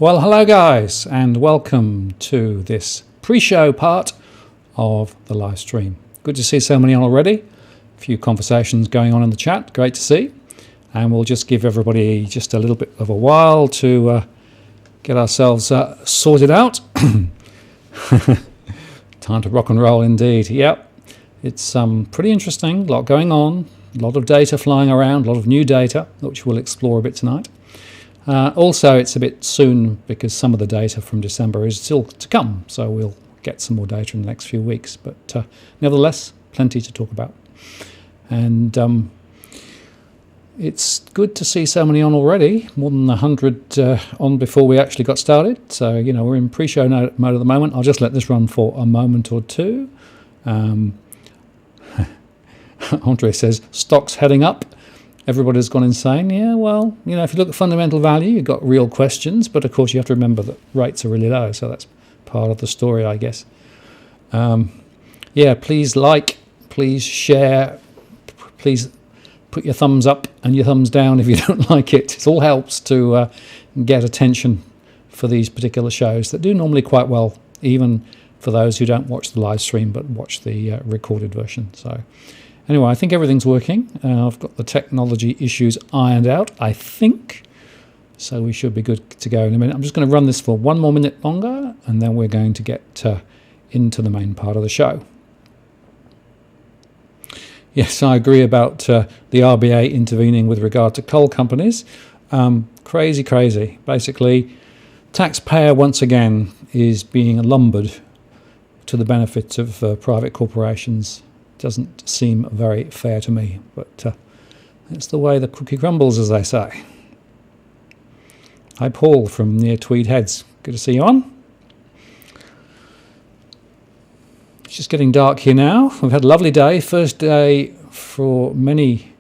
Well, hello guys, and welcome to this pre-show part of the live stream. Good to see so many on already. A few conversations going on in the chat, great to see. And we'll just give everybody just a little bit of a while to get ourselves sorted out. Time to rock and roll indeed. Yep, it's pretty interesting, a lot going on, a lot of data flying around, a lot of new data, which we'll explore a bit tonight. Also, it's a bit soon because some of the data from December is still to come, so we'll get some more data in the next few weeks. But nevertheless, plenty to talk about. And it's good to see so many on already, more than 100 on before we actually got started. So, you know, we're in pre-show mode at the moment. I'll just let this run for a moment or two. Andre says, stocks heading up. Everybody's gone insane. Yeah, well, you know, if you look at fundamental value, you've got real questions. But, of course, you have to remember that rates are really low. So that's part of the story, I guess. Yeah, please like, please share, please put your thumbs up and your thumbs down if you don't like it. It all helps to get attention for these particular shows that do normally quite well, even for those who don't watch the live stream but watch the recorded version. So anyway, I think everything's working. I've got the technology issues ironed out, I think. So we should be good to go in a minute. I'm just going to run this for one more minute longer, and then we're going to get into the main part of the show. Yes, I agree about the RBA intervening with regard to coal companies. Crazy. Basically, taxpayer once again is being lumbered to the benefit of private corporations. Doesn't seem very fair to me, but it's the way the cookie crumbles, as they say. Hi, Paul from near Tweed Heads. Good to see you on. It's just getting dark here now. We've had a lovely day, first day for many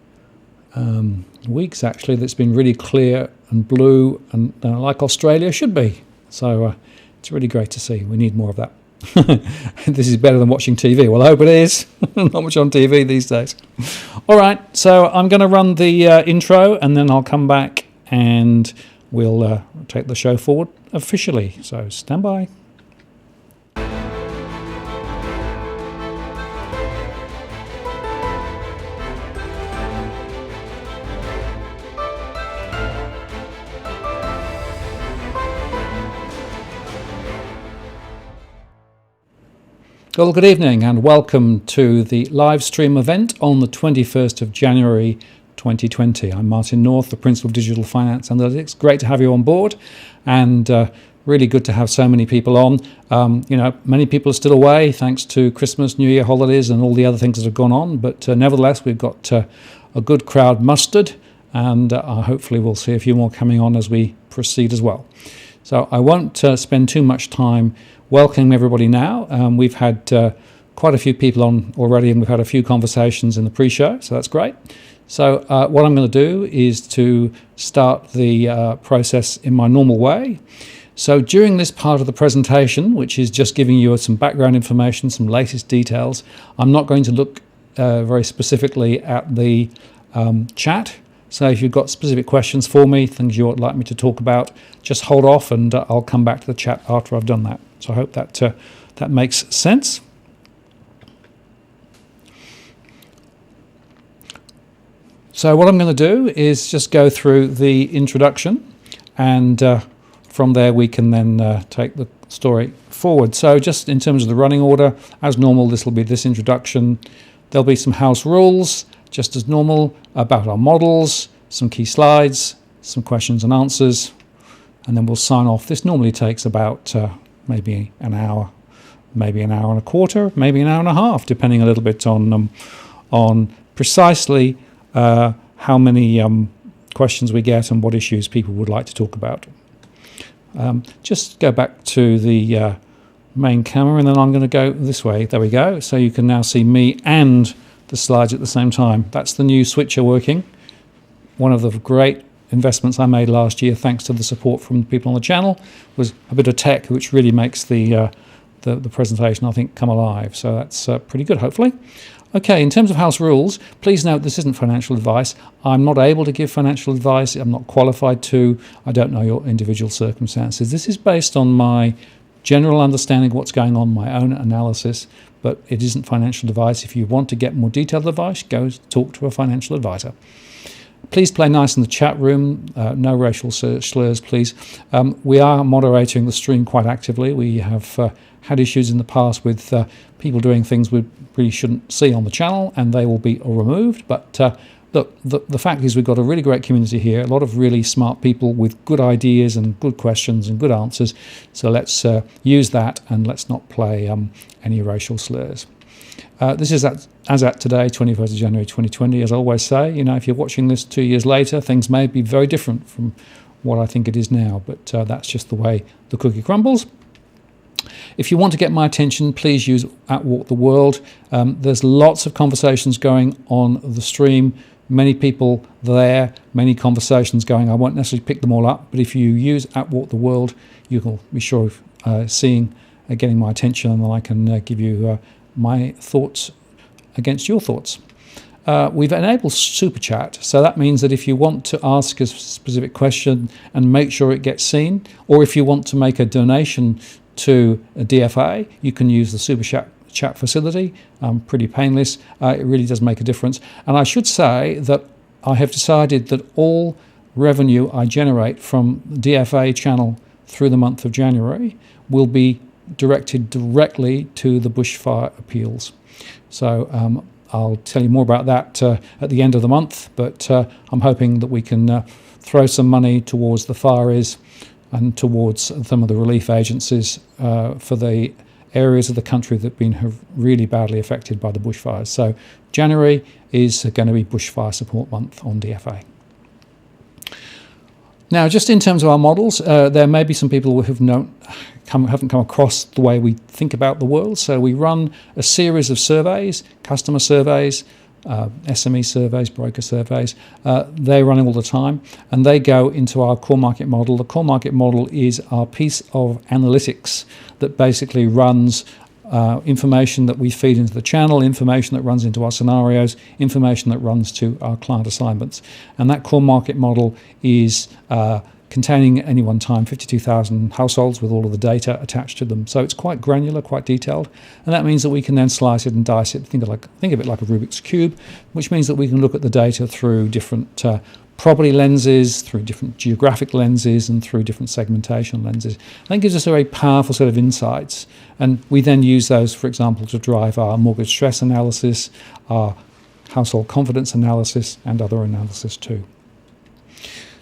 weeks actually that's been really clear and blue and like Australia should be. So it's really great to see. We need more of that. This is better than watching TV. Well, I hope it is. Not much on TV these days. All right, so I'm going to run the intro and then I'll come back and we'll take the show forward officially. So stand by. Well, good evening and welcome to the live stream event on the 21st of January 2020. I'm Martin North, the Principal of Digital Finance Analytics. Great to have you on board and really good to have so many people on. You know, many people are still away thanks to Christmas, New Year holidays and all the other things that have gone on. But nevertheless, we've got a good crowd mustered and hopefully we'll see a few more coming on as we proceed as well. So I won't spend too much time welcoming everybody now. We've had quite a few people on already and we've had a few conversations in the pre-show, so that's great. So what I'm going to do is to start the process in my normal way. So during this part of the presentation, which is just giving you some background information, some latest details, I'm not going to look very specifically at the chat. So if you've got specific questions for me, things you would like me to talk about, just hold off and I'll come back to the chat after I've done that. So I hope that that makes sense. So what I'm going to do is just go through the introduction and from there we can then take the story forward. So just in terms of the running order, as normal, this will be this introduction. There'll be some house rules, just as normal, about our models, some key slides, some questions and answers, and then we'll sign off. This normally takes about maybe an hour, maybe an hour and a quarter, maybe an hour and a half, depending a little bit on precisely how many questions we get and what issues people would like to talk about. Just go back to the main camera, and then I'm going to go this way. There we go. So you can now see me and the slides at the same time. That's the new switcher working. One of the great investments I made last year, thanks to the support from people on the channel, was a bit of tech which really makes the presentation, I think, come alive. So that's pretty good, hopefully. Okay, in terms of house rules, please note this isn't financial advice. I'm not able to give financial advice. I'm not qualified to. I don't know your individual circumstances. This is based on my general understanding of what's going on, my own analysis, but it isn't financial advice. If you want to get more detailed advice, go talk to a financial advisor. Please play nice in the chat room. No racial slurs, please. We are moderating the stream quite actively. We have had issues in the past with people doing things we really shouldn't see on the channel, and they will be removed. But look, the fact is we've got a really great community here, a lot of really smart people with good ideas and good questions and good answers. So let's use that, and let's not play any racial slurs. This is as at today, 21st of January 2020. As I always say, if you're watching this 2 years later, things may be very different from what I think it is now, but that's just the way the cookie crumbles. If you want to get my attention, please use @WalkTheWorld. There's lots of conversations going on the stream, many people there, many conversations going. I won't necessarily pick them all up, but if you use @WalkTheWorld, you'll be sure of getting my attention, and then I can give you my thoughts against your thoughts. We've enabled Super Chat, so that means that if you want to ask a specific question and make sure it gets seen, or if you want to make a donation to a DFA, you can use the Super Chat facility. Pretty painless. It really does make a difference. And I should say that I have decided that all revenue I generate from the DFA channel through the month of January will be directed directly to the bushfire appeals. So I'll tell you more about that at the end of the month, but I'm hoping that we can throw some money towards the fires and towards some of the relief agencies for the areas of the country that have been really badly affected by the bushfires. So January is going to be bushfire support month on DFA. Now, just in terms of our models, there may be some people who haven't come across the way we think about the world. So we run a series of surveys, customer surveys, SME surveys, broker surveys. They're running all the time, and they go into our core market model. The core market model is our piece of analytics that basically runs information that we feed into the channel, information that runs into our scenarios, information that runs to our client assignments. And that core market model is containing at any one time 52,000 households with all of the data attached to them. So it's quite granular, quite detailed, and that means that we can then slice it and dice it, think of it like a Rubik's Cube, which means that we can look at the data through different property lenses, through different geographic lenses, and through different segmentation lenses. And that gives us a very powerful set of insights, and we then use those, for example, to drive our mortgage stress analysis, our household confidence analysis, and other analysis too.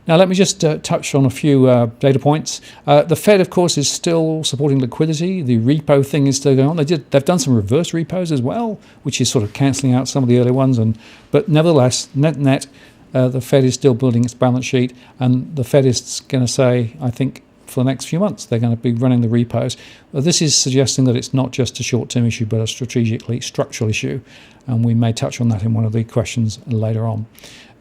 Now, let me just touch on a few data points. The Fed, of course, is still supporting liquidity. The repo thing is still going on. They've done some reverse repos as well, which is sort of cancelling out some of the early ones. But nevertheless, net, the Fed is still building its balance sheet, and the Fed is going to say, I think, for the next few months, they're going to be running the repos. This is suggesting that it's not just a short-term issue, but a structural issue, and we may touch on that in one of the questions later on.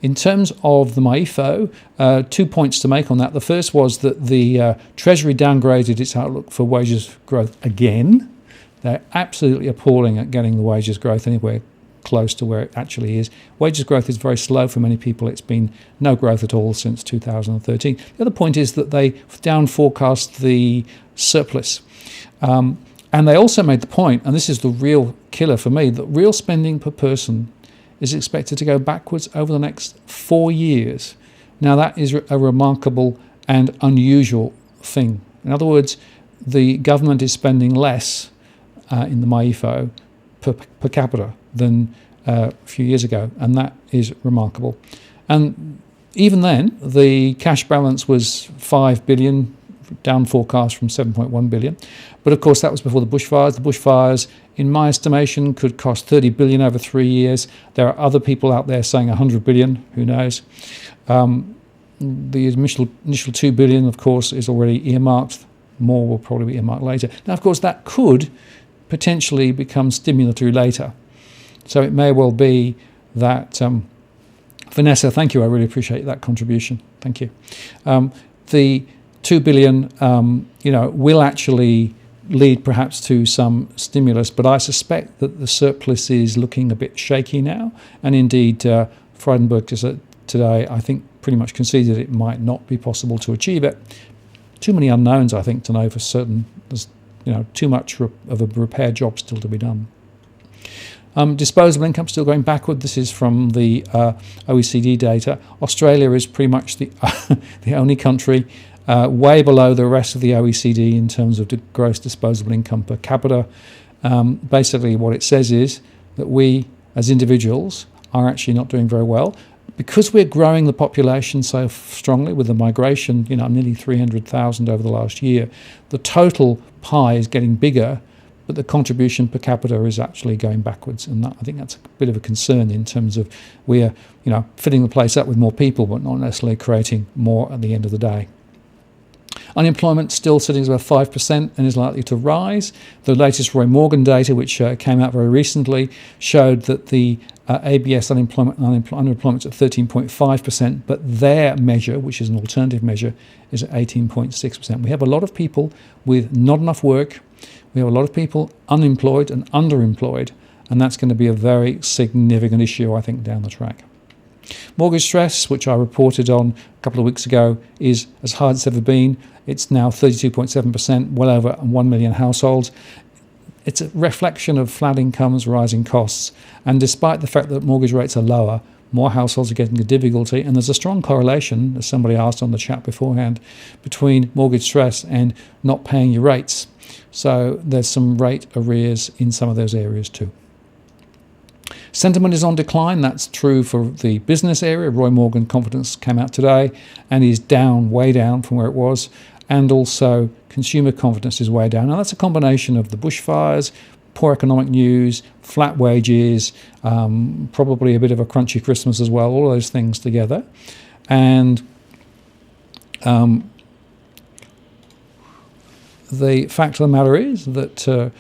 In terms of the MYEFO, 2 points to make on that. The first was that the Treasury downgraded its outlook for wages growth again. They're absolutely appalling at getting the wages growth anywhere close to where it actually is. Wages growth is very slow for many people. It's been no growth at all since 2013. The other point is that they down forecast the surplus. And they also made the point, and this is the real killer for me, that real spending per person is expected to go backwards over the next 4 years. Now, that is a remarkable and unusual thing. In other words, the government is spending less in the MYEFO per capita than a few years ago, and that is remarkable. And even then, the cash balance was 5 billion, down forecast from 7.1 billion. But of course, that was before the bushfires. The bushfires, in my estimation, could cost 30 billion over 3 years. There are other people out there saying 100 billion, who knows. The initial 2 billion, of course, is already earmarked. More will probably be earmarked later. Now, of course, that could potentially become stimulatory later. So it may well be that, Vanessa, thank you, I really appreciate that contribution. Thank you. The 2 billion, will actually lead perhaps to some stimulus, but I suspect that the surplus is looking a bit shaky now. And indeed, Frydenberg just today, I think, pretty much conceded it might not be possible to achieve it. Too many unknowns, I think, to know for certain. There's too much of a repair job still to be done. Disposable income still going backward. This is from the OECD data. Australia is pretty much the the only country way below the rest of the OECD in terms of gross disposable income per capita. Basically, what it says is that we, as individuals, are actually not doing very well. Because we're growing the population so strongly with the migration, nearly 300,000 over the last year, the total pie is getting bigger, but the contribution per capita is actually going backwards. And I think that's a bit of a concern in terms of we're, filling the place up with more people, but not necessarily creating more at the end of the day. Unemployment still sitting at about 5% and is likely to rise. The latest Roy Morgan data, which came out very recently, showed that the ABS unemployment's at 13.5%, but their measure, which is an alternative measure, is at 18.6%. We have a lot of people with not enough work. We have a lot of people unemployed and underemployed, and that's going to be a very significant issue, I think, down the track. Mortgage stress, which I reported on a couple of weeks ago, is as high as it's ever been. It's now 32.7%, well over 1 million households. It's a reflection of flat incomes, rising costs, and despite the fact that mortgage rates are lower, more households are getting into difficulty, and there's a strong correlation, as somebody asked on the chat beforehand, between mortgage stress and not paying your rates. So there's some rate arrears in some of those areas too. Sentiment is on decline. That's true for the business area. Roy Morgan confidence came out today and is down, way down from where it was. And also consumer confidence is way down. Now that's a combination of the bushfires, poor economic news, flat wages, probably a bit of a crunchy Christmas as well, all those things together. And the fact of the matter is that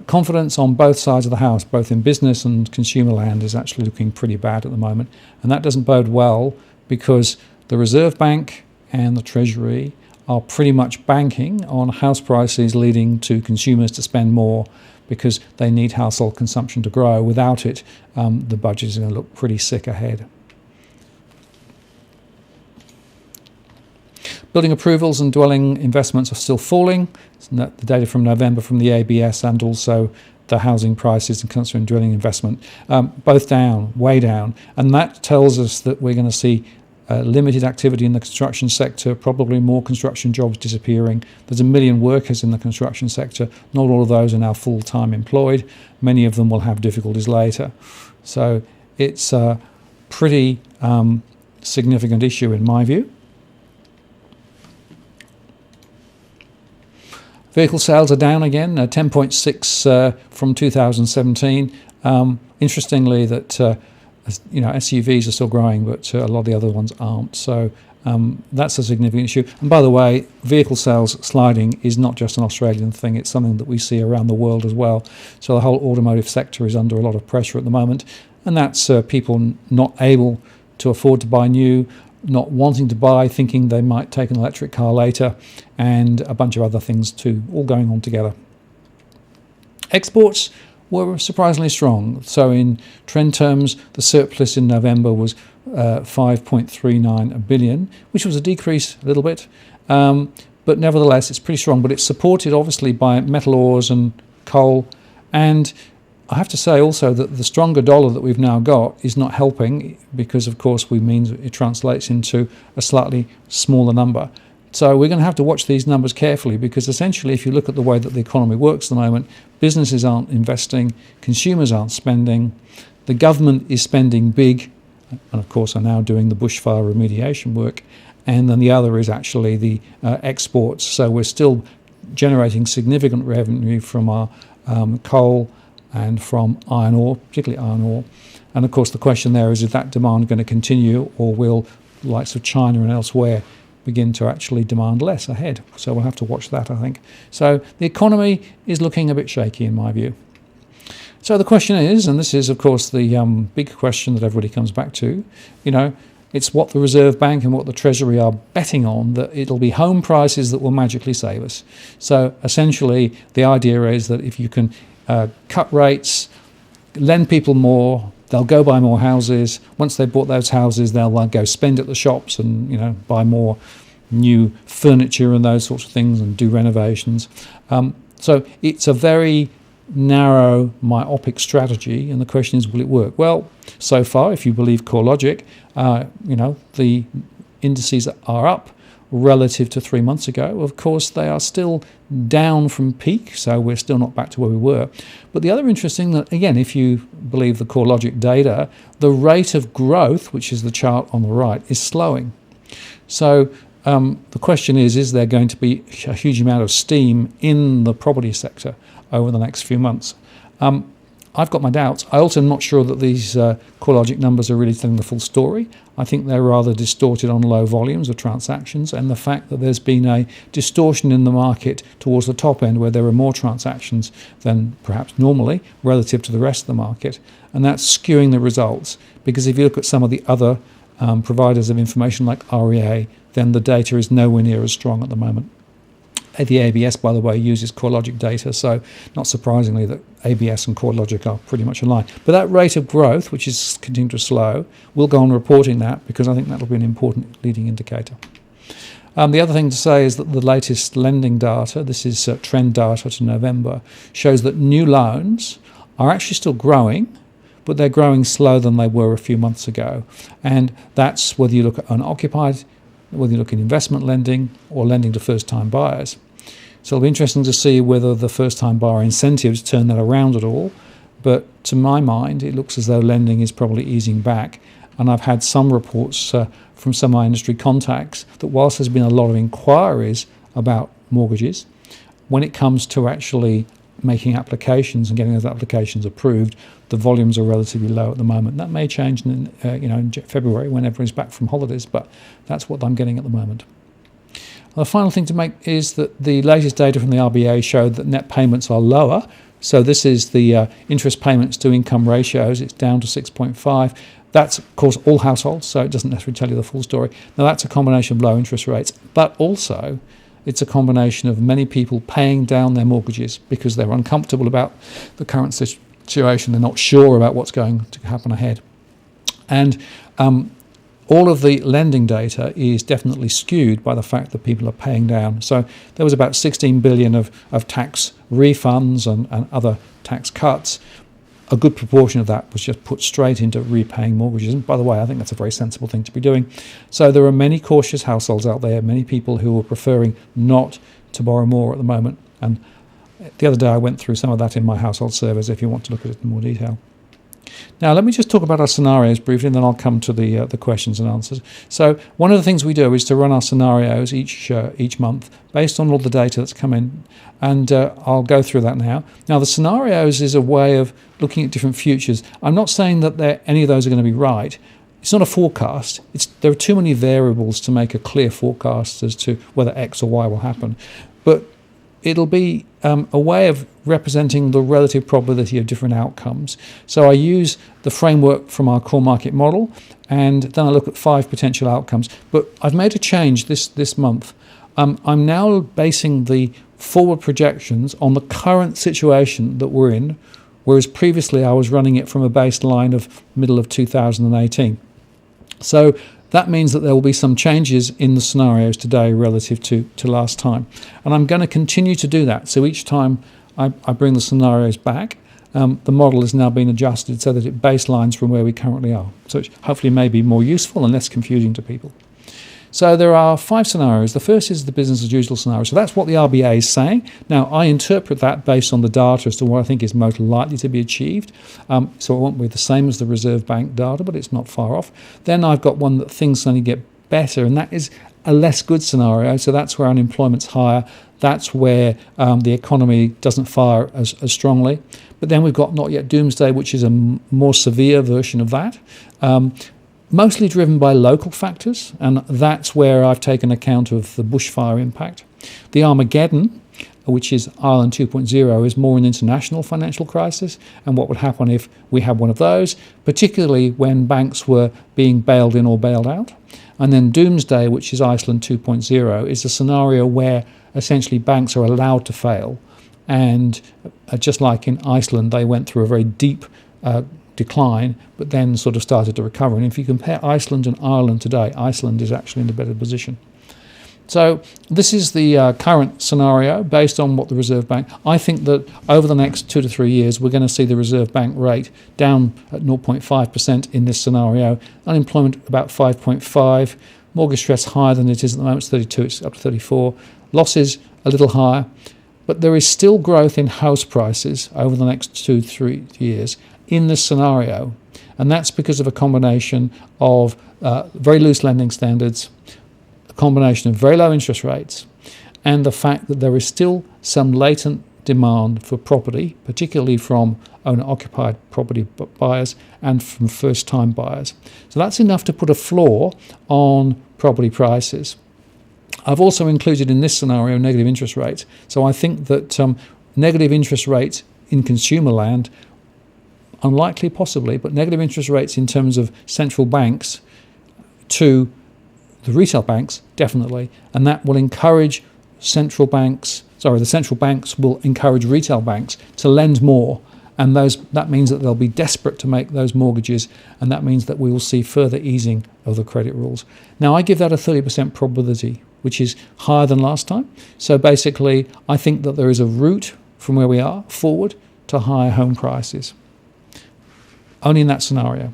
confidence on both sides of the house, both in business and consumer land, is actually looking pretty bad at the moment. And that doesn't bode well because the Reserve Bank and the Treasury are pretty much banking on house prices leading to consumers to spend more because they need household consumption to grow. Without it, the budget is going to look pretty sick ahead. Building approvals and dwelling investments are still falling. The data from November from the ABS and also the housing prices and consumer dwelling investment, both down, way down. And that tells us that we're going to see limited activity in the construction sector, probably more construction jobs disappearing. There's 1 million workers in the construction sector. Not all of those are now full-time employed. Many of them will have difficulties later. So it's a pretty significant issue in my view. Vehicle sales are down again, 10.6 from 2017. Interestingly, that SUVs are still growing, but a lot of the other ones aren't. So that's a significant issue. And by the way, vehicle sales sliding is not just an Australian thing; it's something that we see around the world as well. So the whole automotive sector is under a lot of pressure at the moment, and that's people not able to afford to buy new, not wanting to buy, thinking they might take an electric car later, and a bunch of other things too, all going on together. Exports were surprisingly strong. So in trend terms, the surplus in November was 5.39 billion, which was a decrease a little bit, but nevertheless it's pretty strong. But it's supported obviously by metal ores and coal, and I have to say also that the stronger dollar that we've now got is not helping because, of course, it translates into a slightly smaller number. So we're going to have to watch these numbers carefully because essentially if you look at the way that the economy works at the moment, businesses aren't investing, consumers aren't spending, the government is spending big, and of course are now doing the bushfire remediation work, and then the other is actually the exports. So we're still generating significant revenue from our coal and from iron ore, particularly iron ore. And of course the question there is that demand going to continue, or will the likes of China and elsewhere begin to actually demand less ahead? So we'll have to watch that, I think. So the economy is looking a bit shaky in my view. So the question is, and this is of course the big question that everybody comes back to, It's what the Reserve Bank and what the Treasury are betting on, that it'll be home prices that will magically save us. So essentially, the idea is that if you can cut rates, lend people more, they'll go buy more houses. Once they've bought those houses, they'll go spend at the shops and buy more new furniture and those sorts of things and do renovations. So it's a very narrow, myopic strategy, and the question is, will it work? Well, so far, if you believe CoreLogic, the indices are up relative to 3 months ago. Of course, they are still down from peak, so we're still not back to where we were. But the other interesting that, again, if you believe the CoreLogic data, the rate of growth, which is the chart on the right, is slowing. So the question is there going to be a huge amount of steam in the property sector over the next few months? I've got my doubts. I also am not sure that these CoreLogic numbers are really telling the full story. I think they're rather distorted on low volumes of transactions, and the fact that there's been a distortion in the market towards the top end where there are more transactions than perhaps normally relative to the rest of the market, and that's skewing the results. Because if you look at some of the other providers of information like REA, then the data is nowhere near as strong at the moment. The ABS, by the way, uses CoreLogic data, so not surprisingly that ABS and CoreLogic are pretty much aligned. But that rate of growth, which is continuing to slow, we'll go on reporting that because I think that'll be an important leading indicator. The other thing to say is that the latest lending data, this is trend data to November, shows that new loans are actually still growing, but they're growing slower than they were a few months ago. And that's whether you look at unoccupied, whether you look at investment lending or lending to first-time buyers. So it'll be interesting to see whether the first-time buyer incentives turn that around at all. But to my mind, it looks as though lending is probably easing back. And I've had some reports from some of my industry contacts that whilst there's been a lot of inquiries about mortgages, when it comes to actually making applications and getting those applications approved, the volumes are relatively low at the moment. That may change in February when everyone's back from holidays, but that's what I'm getting at the moment. The final thing to make is that the latest data from the RBA showed that net payments are lower. So this is the interest payments to income ratios. It's down to 6.5. That's, of course, all households, so it doesn't necessarily tell you the full story. Now, that's a combination of low interest rates, but also it's a combination of many people paying down their mortgages because they're uncomfortable about the current situation. They're not sure about what's going to happen ahead. And all of the lending data is definitely skewed by the fact that people are paying down. So there was about 16 billion of tax refunds and other tax cuts. A good proportion of that was just put straight into repaying mortgages. And by the way, I think that's a very sensible thing to be doing. So there are many cautious households out there, many people who are preferring not to borrow more at the moment. And the other day I went through some of that in my household surveys if you want to look at it in more detail. Now, let me just talk about our scenarios briefly, and then I'll come to the questions and answers. So one of the things we do is to run our scenarios each month based on all the data that's come in, and I'll go through that now. Now, the scenarios is a way of looking at different futures. I'm not saying that any of those are going to be right. It's not a forecast. There are too many variables to make a clear forecast as to whether X or Y will happen. But it'll be a way of representing the relative probability of different outcomes. So I use the framework from our core market model, and then I look at 5 potential outcomes. But I've made a change this month. I'm now basing the forward projections on the current situation that we're in, whereas previously I was running it from a baseline of middle of 2018. So that means that there will be some changes in the scenarios today relative to last time. And I'm going to continue to do that. So each time I bring the scenarios back, the model is now being adjusted so that it baselines from where we currently are. So it hopefully may be more useful and less confusing to people. So there are 5 scenarios. The first is the business as usual scenario. So that's what the RBA is saying. Now, I interpret that based on the data as to what I think is most likely to be achieved. So it won't be the same as the Reserve Bank data, but it's not far off. Then I've got one that things only get better, and that is a less good scenario. So that's where unemployment's higher. That's where the economy doesn't fire as strongly. But then we've got not yet doomsday, which is a more severe version of that. Mostly driven by local factors, and that's where I've taken account of the bushfire impact. The Armageddon, which is Ireland 2.0, is more an international financial crisis and what would happen if we had one of those, particularly when banks were being bailed in or bailed out. And then Doomsday, which is Iceland 2.0, is a scenario where essentially banks are allowed to fail. And just like in Iceland, they went through a very deep decline, but then sort of started to recover. And if you compare Iceland and Ireland today, Iceland is actually in a better position. So this is the current scenario based on what the Reserve Bank. I think that over the next 2 to 3 years, we're going to see the Reserve Bank rate down at 0.5% in this scenario. Unemployment about 5.5, mortgage stress higher than it is at the moment. It's 32, it's up to 34. Losses a little higher, but there is still growth in house prices over the next 2 to 3 years in this scenario, and that's because of a combination of very loose lending standards, combination of very low interest rates, and the fact that there is still some latent demand for property, particularly from owner-occupied property buyers and from first-time buyers. So that's enough to put a floor on property prices. I've also included in this scenario negative interest rates. So I think that negative interest rates in consumer land, unlikely possibly, but negative interest rates in terms of central banks to the retail banks, definitely, and that will encourage the central banks will encourage retail banks to lend more, and that means that they'll be desperate to make those mortgages, and that means that we will see further easing of the credit rules. Now, I give that a 30% probability, which is higher than last time. So basically, I think that there is a route from where we are forward to higher home prices. Only in that scenario.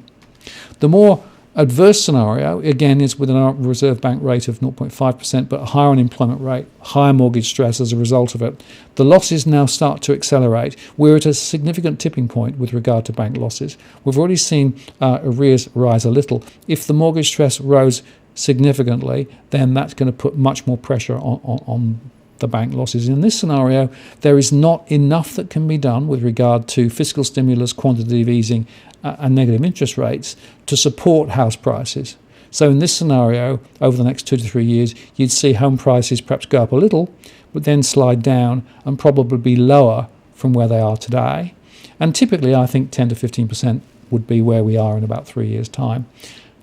The more adverse scenario, again, is with a Reserve Bank rate of 0.5%, but a higher unemployment rate, higher mortgage stress as a result of it. The losses now start to accelerate. We're at a significant tipping point with regard to bank losses. We've already seen arrears rise a little. If the mortgage stress rose significantly, then that's going to put much more pressure on the bank losses. In this scenario, there is not enough that can be done with regard to fiscal stimulus, quantitative easing, and negative interest rates to support house prices. So in this scenario, over the next 2 to 3 years, you'd see home prices perhaps go up a little, but then slide down and probably be lower from where they are today. And typically, I think 10 to 15% would be where we are in about 3 years' time.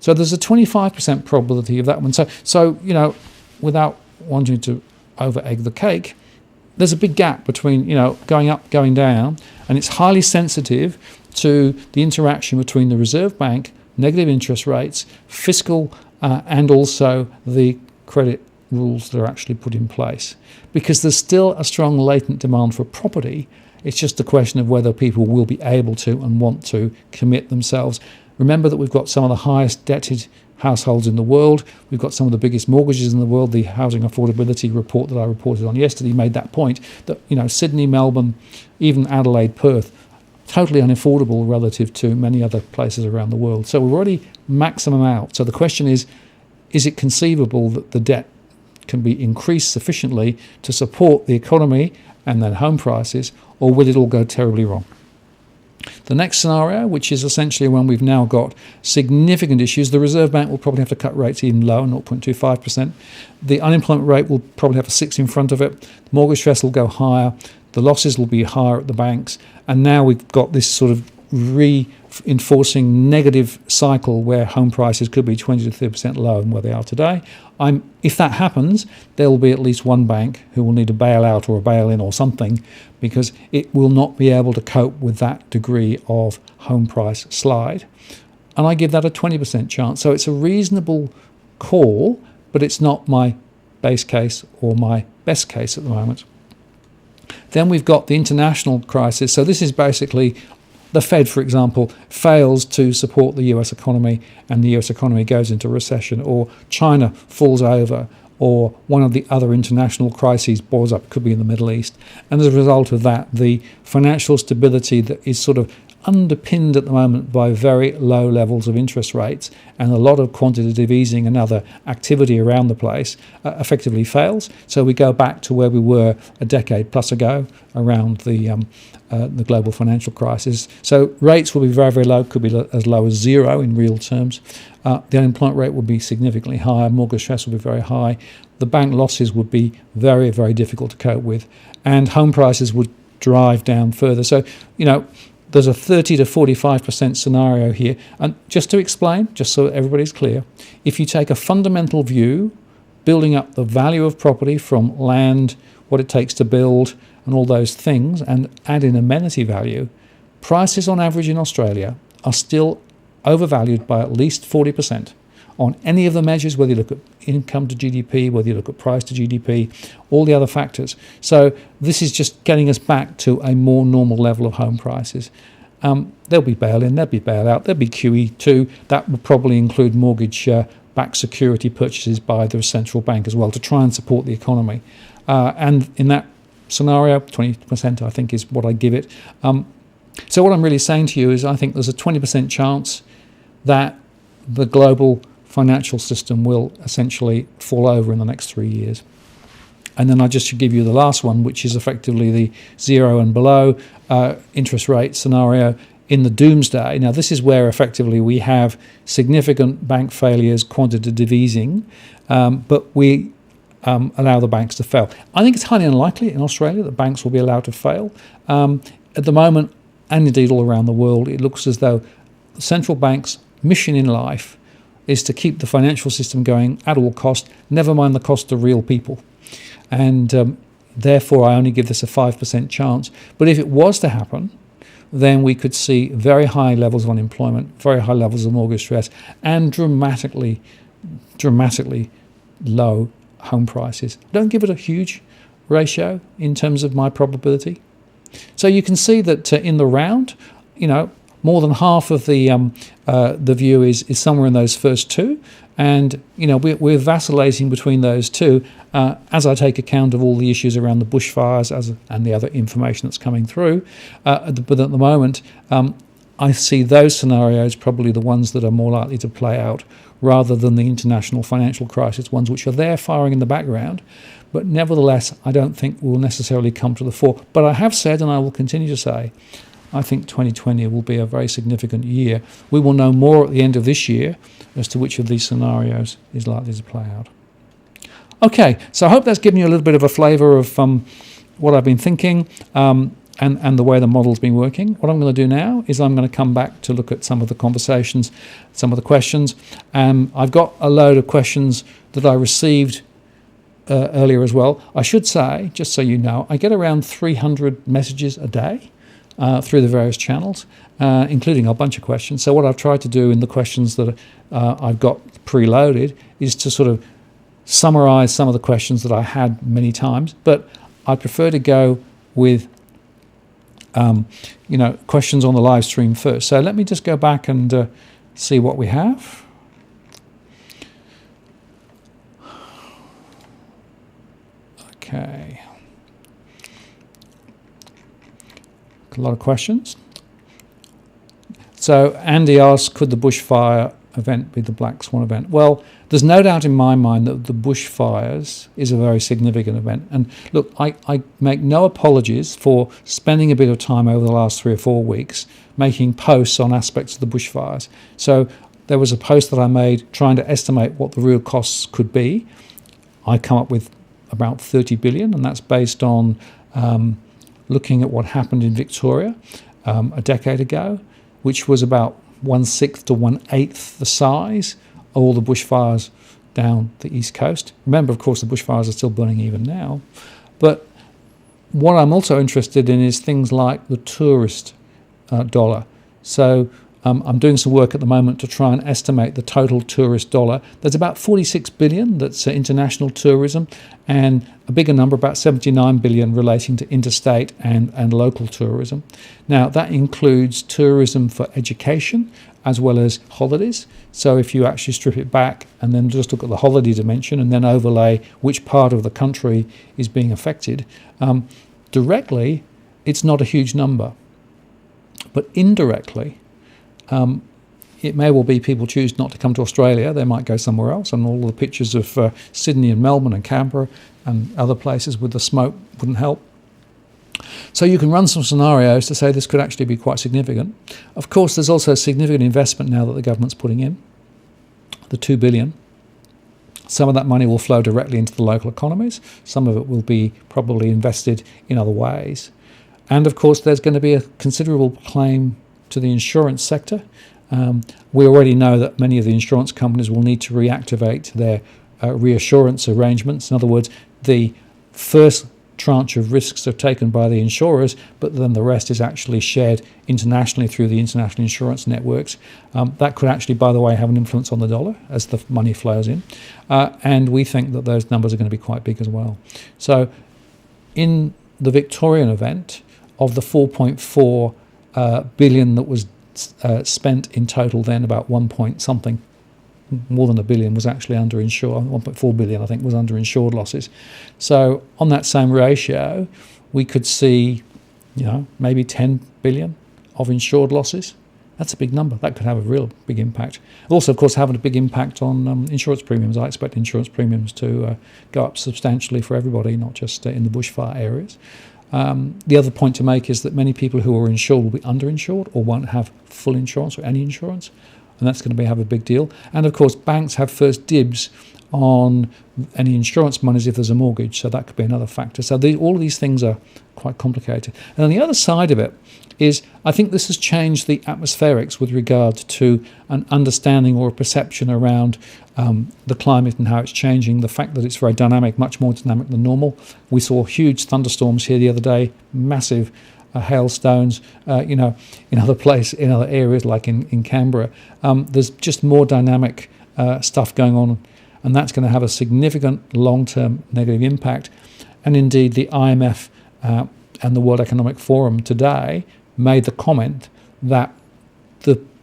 So there's a 25% probability of that one. So without wanting to over-egg the cake, there's a big gap between, going up, going down, and it's highly sensitive to the interaction between the Reserve Bank, negative interest rates, fiscal, and also the credit rules that are actually put in place. Because there's still a strong latent demand for property. It's just a question of whether people will be able to and want to commit themselves. Remember that we've got some of the highest debted households in the world. We've got some of the biggest mortgages in the world. The housing affordability report that I reported on yesterday made that point, that Sydney, Melbourne, even Adelaide, Perth, totally unaffordable relative to many other places around the world. So we're already maximum out. So the question is it conceivable that the debt can be increased sufficiently to support the economy and then home prices, or will it all go terribly wrong? The next scenario, which is essentially when we've now got significant issues, the Reserve Bank will probably have to cut rates even lower, 0.25%. The unemployment rate will probably have a 6 in front of it. The mortgage stress will go higher. The losses will be higher at the banks. And now we've got this sort of reinforcing negative cycle where home prices could be 20 to 30% lower than where they are today. If that happens, there will be at least one bank who will need a bailout or a bail-in or something, because it will not be able to cope with that degree of home price slide. And I give that a 20% chance. So it's a reasonable call, but it's not my base case or my best case at the moment. Then we've got the international crisis. So this is basically the Fed, for example, fails to support the US economy and the US economy goes into recession, or China falls over, or one of the other international crises boils up, could be in the Middle East. And as a result of that, the financial stability that is sort of underpinned at the moment by very low levels of interest rates, and a lot of quantitative easing and other activity around the place effectively fails. So we go back to where we were a decade plus ago around the global financial crisis. So rates will be very, very low, could be as low as zero in real terms. The unemployment rate will be significantly higher, mortgage stress will be very high, the bank losses would be very, very difficult to cope with, and home prices would drive down further. So, there's a 30 to 45% scenario here. And just to explain, just so everybody's clear, if you take a fundamental view, building up the value of property from land, what it takes to build, and all those things, and add in amenity value, prices on average in Australia are still overvalued by at least 40% on any of the measures, whether you look at income to GDP, whether you look at price to GDP, all the other factors. So this is just getting us back to a more normal level of home prices. There'll be bail-in, there'll be bail-out, there'll be QE2. That will probably include mortgage-backed security purchases by the central bank as well to try and support the economy. And in that scenario, 20% I think is what I give it. So what I'm really saying to you is I think there's a 20% chance that the global financial system will essentially fall over in the next 3 years. And then I just should give you the last one, which is effectively the zero and below interest rate scenario in the doomsday. Now, this is where effectively we have significant bank failures, quantitative easing, but we allow the banks to fail. I think it's highly unlikely in Australia that banks will be allowed to fail. At the moment, and indeed all around the world, it looks as though the central bank's mission in life is to keep the financial system going at all cost, never mind the cost of real people. And therefore, I only give this a 5% chance. But if it was to happen, then we could see very high levels of unemployment, very high levels of mortgage stress, and dramatically low home prices. Don't give it a huge ratio in terms of my probability. So you can see that in the round, more than half of the view is somewhere in those first two, and we're vacillating between those two as I take account of all the issues around the bushfires and the other information that's coming through. But at the moment, I see those scenarios probably the ones that are more likely to play out, rather than the international financial crisis ones, which are there firing in the background. But nevertheless, I don't think will necessarily come to the fore. But I have said, and I will continue to say, I think 2020 will be a very significant year. We will know more at the end of this year as to which of these scenarios is likely to play out. Okay, so I hope that's given you a little bit of a flavour of what I've been thinking and the way the model's been working. What I'm going to do now is I'm going to come back to look at some of the conversations, some of the questions. I've got a load of questions that I received earlier as well. I should say, just so you know, I get around 300 messages a day through the various channels, including a bunch of questions. So what I've tried to do in the questions that I've got preloaded is to sort of summarise some of the questions that I had many times, but I prefer to go with questions on the live stream first. So let me just go back and see what we have. Okay. A lot of questions. So Andy asks, could the bushfire event be the black swan event? Well, there's no doubt in my mind that the bushfires is a very significant event. And look, I make no apologies for spending a bit of time over the last 3 or 4 weeks making posts on aspects of the bushfires. So there was a post that I made trying to estimate what the real costs could be. I come up with about 30 billion, and that's based on looking at what happened in Victoria a decade ago, which was about 1/6 to 1/8 the size of all the bushfires down the east coast. Remember, of course, the bushfires are still burning even now. But what I'm also interested in is things like the tourist dollar. So I'm doing some work at the moment to try and estimate the total tourist dollar. There's about 46 billion that's international tourism, and a bigger number, about 79 billion, relating to interstate and local tourism. Now, that includes tourism for education as well as holidays. So if you actually strip it back and then just look at the holiday dimension and then overlay which part of the country is being affected, directly, it's not a huge number. But indirectly, it may well be people choose not to come to Australia. They might go somewhere else, and all the pictures of Sydney and Melbourne and Canberra and other places with the smoke wouldn't help. So you can run some scenarios to say this could actually be quite significant. Of course, there's also significant investment now that the government's putting in, the $2 billion. Some of that money will flow directly into the local economies. Some of it will be probably invested in other ways. And of course, there's going to be a considerable claim to the insurance sector. We already know that many of the insurance companies will need to reactivate their reassurance arrangements. In other words, the first tranche of risks are taken by the insurers, but then the rest is actually shared internationally through the international insurance networks. That could actually, by the way, have an influence on the dollar as the money flows in. And we think that those numbers are going to be quite big as well. So in the Victorian event, of the 4.4 billion that was spent in total, then about 1 point something, more than $1 billion was actually underinsured. 1.4 billion, I think, was underinsured losses. So on that same ratio, we could see, maybe 10 billion of insured losses. That's a big number. That could have a real big impact. Also, of course, having a big impact on insurance premiums. I expect insurance premiums to go up substantially for everybody, not just in the bushfire areas. The other point to make is that many people who are insured will be underinsured or won't have full insurance or any insurance, and that's going to have a big deal. And of course, banks have first dibs on any insurance monies if there's a mortgage, so that could be another factor. So all of these things are quite complicated. And on the other side of it is, I think this has changed the atmospherics with regard to an understanding or a perception around the climate and how it's changing, the fact that it's very dynamic, much more dynamic than normal. We saw huge thunderstorms here the other day, massive hailstones, in other areas like in Canberra. There's just more dynamic stuff going on, and that's going to have a significant long-term negative impact. And indeed, the IMF and the World Economic Forum today made the comment that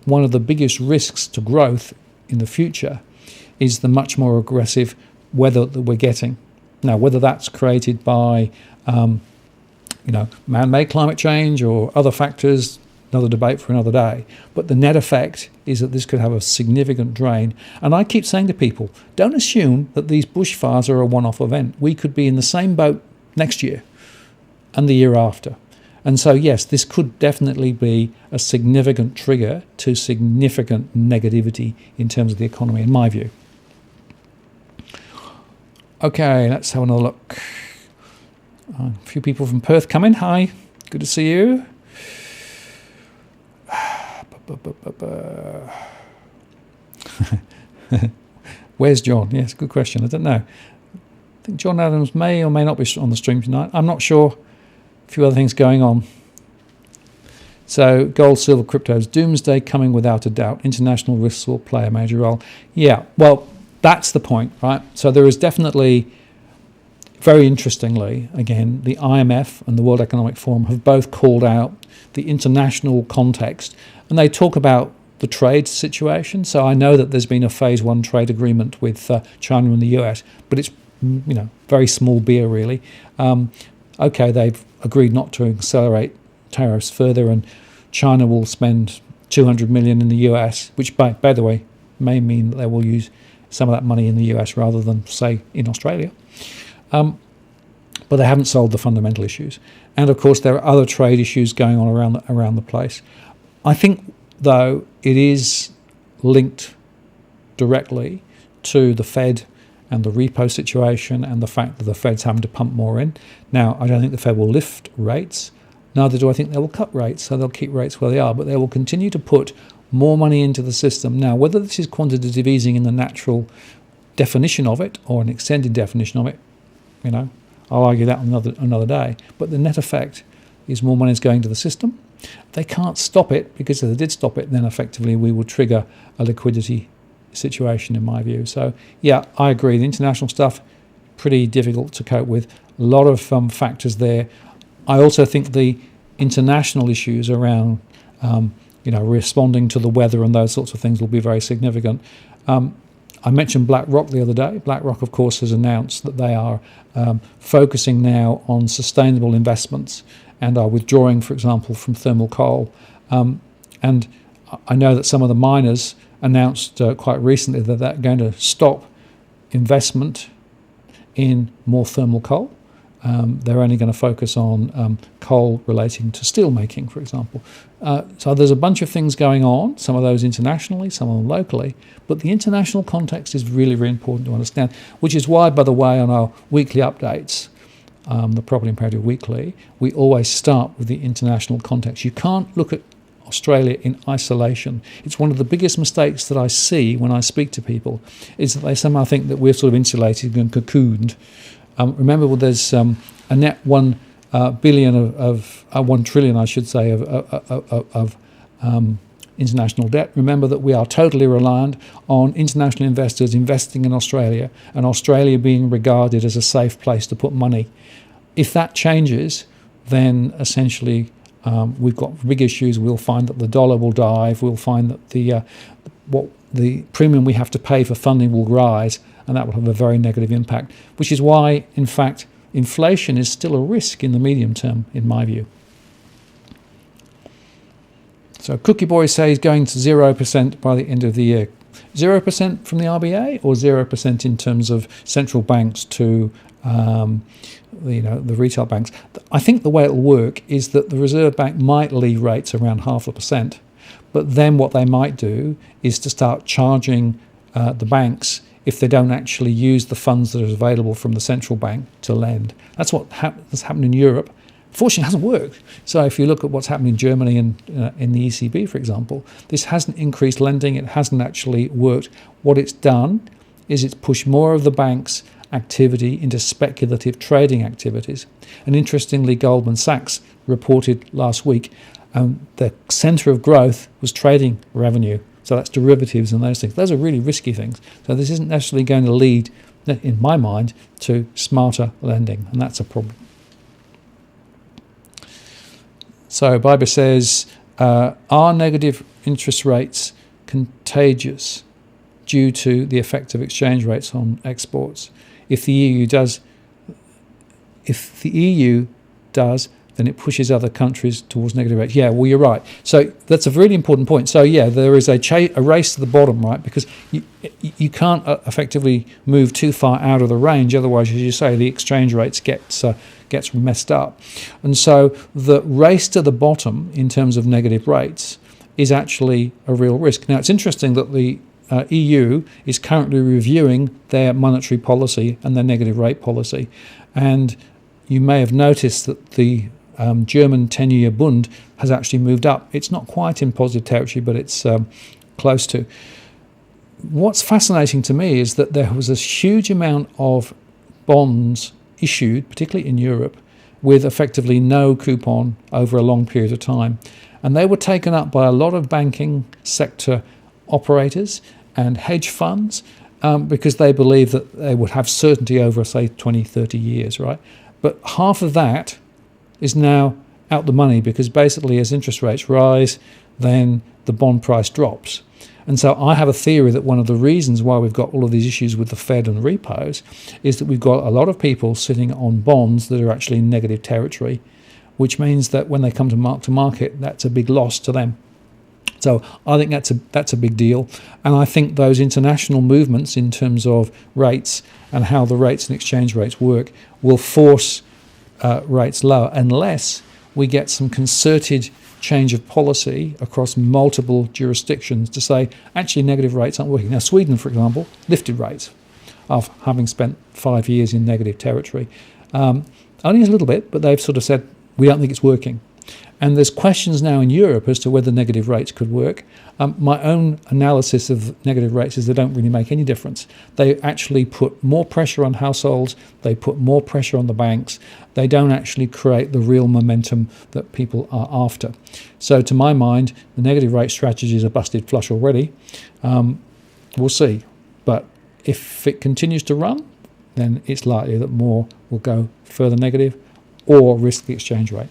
one of the biggest risks to growth in the future is the much more aggressive weather that we're getting. Now, whether that's created by man-made climate change or other factors, another debate for another day. But the net effect is that this could have a significant drain. And I keep saying to people, don't assume that these bushfires are a one-off event. We could be in the same boat next year and the year after. And so, yes, this could definitely be a significant trigger to significant negativity in terms of the economy, in my view. Okay, let's have another look. A few people from Perth come in. Hi, good to see you. Where's John? Yes, good question. I don't know. I think John Adams may or may not be on the stream tonight. I'm not sure. A few other things going on. So gold, silver, cryptos, doomsday coming without a doubt. International risks will play a major role. Yeah, well, that's the point, right? So there is definitely, very interestingly, again, the IMF and the World Economic Forum have both called out the international context, and they talk about the trade situation. So I know that there's been a phase one trade agreement with China and the US, but it's very small beer really. Okay, they've agreed not to accelerate tariffs further, and China will spend $200 million in the US, which by the way may mean that they will use some of that money in the US rather than, say, in Australia. But they haven't solved the fundamental issues. And of course, there are other trade issues going on around the place. I think, though, it is linked directly to the Fed and the repo situation and the fact that the Fed's having to pump more in. Now, I don't think the Fed will lift rates. Neither do I think they will cut rates, so they'll keep rates where they are. But they will continue to put more money into the system. Now, whether this is quantitative easing in the natural definition of it or an extended definition of it, I'll argue that another day. But the net effect is more money is going to the system. They can't stop it, because if they did stop it, then effectively we would trigger a liquidity situation, in my view. So, yeah, I agree. The international stuff, pretty difficult to cope with. A lot of factors there. I also think the international issues around, responding to the weather and those sorts of things will be very significant. I mentioned BlackRock the other day. BlackRock, of course, has announced that they are focusing now on sustainable investments and are withdrawing, for example, from thermal coal. And I know that some of the miners announced quite recently that they're going to stop investment in more thermal coal. They're only going to focus on coal relating to steel making, for example. So there's a bunch of things going on, some of those internationally, some of them locally, but the international context is really, really important to understand, which is why, by the way, on our weekly updates, the Property Imperative Weekly, we always start with the international context. You can't look at Australia in isolation. It's one of the biggest mistakes that I see when I speak to people, is that they somehow think that we're sort of insulated and cocooned. Remember, well, there's a net 1 billion of 1 trillion, I should say, of international debt. Remember that we are totally reliant on international investors investing in Australia, and Australia being regarded as a safe place to put money. If that changes, then essentially we've got big issues. We'll find that the dollar will dive. We'll find that the premium we have to pay for funding will rise, and that will have a very negative impact, which is why, in fact, inflation is still a risk in the medium term, in my view. So Cookie Boy says going to 0% by the end of the year. 0% from the RBA, or 0% in terms of central banks to the retail banks? I think the way it'll work is that the Reserve Bank might leave rates around 0.5%, but then what they might do is to start charging the banks if they don't actually use the funds that are available from the central bank to lend. That's what has happened in Europe. Fortunately, it hasn't worked. So if you look at what's happening in Germany and in the ECB, for example, this hasn't increased lending. It hasn't actually worked. What it's done is it's pushed more of the bank's activity into speculative trading activities. And interestingly, Goldman Sachs reported last week the centre of growth was trading revenue. So that's derivatives and those things. Those are really risky things. So this isn't necessarily going to lead, in my mind, to smarter lending, and that's a problem. So Biber says, are negative interest rates contagious due to the effect of exchange rates on exports? If the EU does, then it pushes other countries towards negative rates. Yeah, well, you're right. So that's a really important point. So yeah, there is a race to the bottom, right? Because you can't effectively move too far out of the range. Otherwise, as you say, the exchange rates gets messed up. And so the race to the bottom in terms of negative rates is actually a real risk. Now, it's interesting that the EU is currently reviewing their monetary policy and their negative rate policy. And you may have noticed that the German 10-year Bund has actually moved up. It's not quite in positive territory, but it's close to. What's fascinating to me is that there was a huge amount of bonds issued, particularly in Europe, with effectively no coupon over a long period of time. And they were taken up by a lot of banking sector operators and hedge funds because they believed that they would have certainty over, say, 20, 30 years, right? But half of that is now out the money because basically as interest rates rise, then the bond price drops. And so I have a theory that one of the reasons why we've got all of these issues with the Fed and repos is that we've got a lot of people sitting on bonds that are actually in negative territory, which means that when they come to market, that's a big loss to them. So I think that's a big deal. And I think those international movements in terms of rates and how the rates and exchange rates work will force rates lower unless we get some concerted change of policy across multiple jurisdictions to say, actually, negative rates aren't working. Now, Sweden, for example, lifted rates after having spent 5 years in negative territory. Only a little bit, but they've sort of said, we don't think it's working. And there's questions now in Europe as to whether negative rates could work. My own analysis of negative rates is they don't really make any difference. They actually put more pressure on households. They put more pressure on the banks. They don't actually create the real momentum that people are after. So to my mind, the negative rate strategies are busted flush already. We'll see. But if it continues to run, then it's likely that more will go further negative or risk the exchange rate.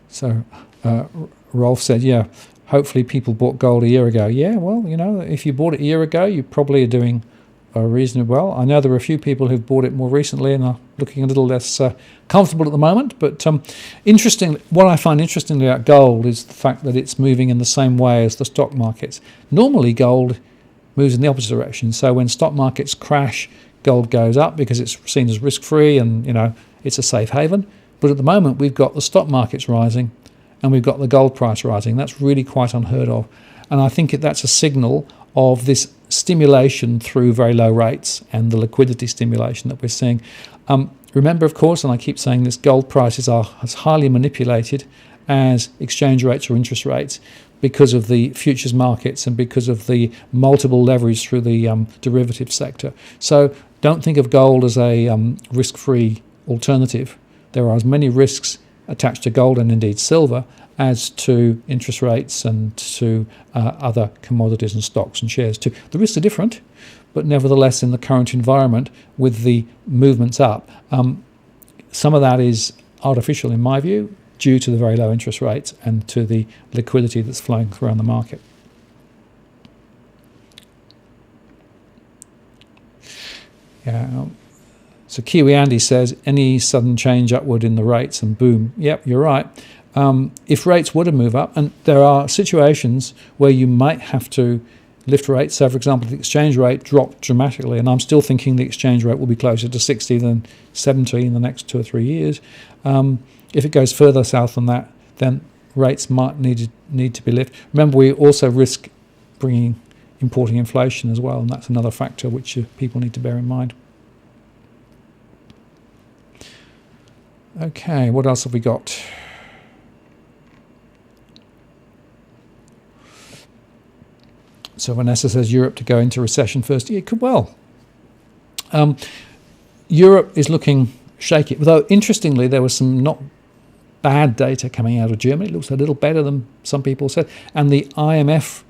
So Rolf said, yeah, hopefully people bought gold a year ago. Yeah, well, if you bought it a year ago, you probably are doing reasonably well. I know there are a few people who've bought it more recently and are looking a little less comfortable at the moment. But interesting, what I find interesting about gold is the fact that it's moving in the same way as the stock markets. Normally, gold moves in the opposite direction. So when stock markets crash, gold goes up because it's seen as risk-free and, it's a safe haven. But at the moment, we've got the stock markets rising and we've got the gold price rising. That's really quite unheard of. And I think that's a signal of this stimulation through very low rates and the liquidity stimulation that we're seeing. Remember, of course, and I keep saying this, gold prices are as highly manipulated as exchange rates or interest rates because of the futures markets and because of the multiple leverage through the derivative sector. So don't think of gold as a risk-free alternative. There are as many risks attached to gold and indeed silver as to interest rates and to other commodities and stocks and shares too. The risks are different, but nevertheless in the current environment with the movements up, some of that is artificial in my view due to the very low interest rates and to the liquidity that's flowing around the market. Yeah. So Kiwi Andy says, any sudden change upward in the rates and boom. Yep, you're right. If rates were to move up, and there are situations where you might have to lift rates. So, for example, the exchange rate dropped dramatically, and I'm still thinking the exchange rate will be closer to 60 than 70 in the next 2 or 3 years. If it goes further south than that, then rates might need to be lifted. Remember, we also risk importing inflation as well, and that's another factor which people need to bear in mind. Okay, what else have we got? So Vanessa says Europe to go into recession first. Yeah, it could well. Europe is looking shaky, although interestingly there was some not bad data coming out of Germany. It looks a little better than some people said. And the IMF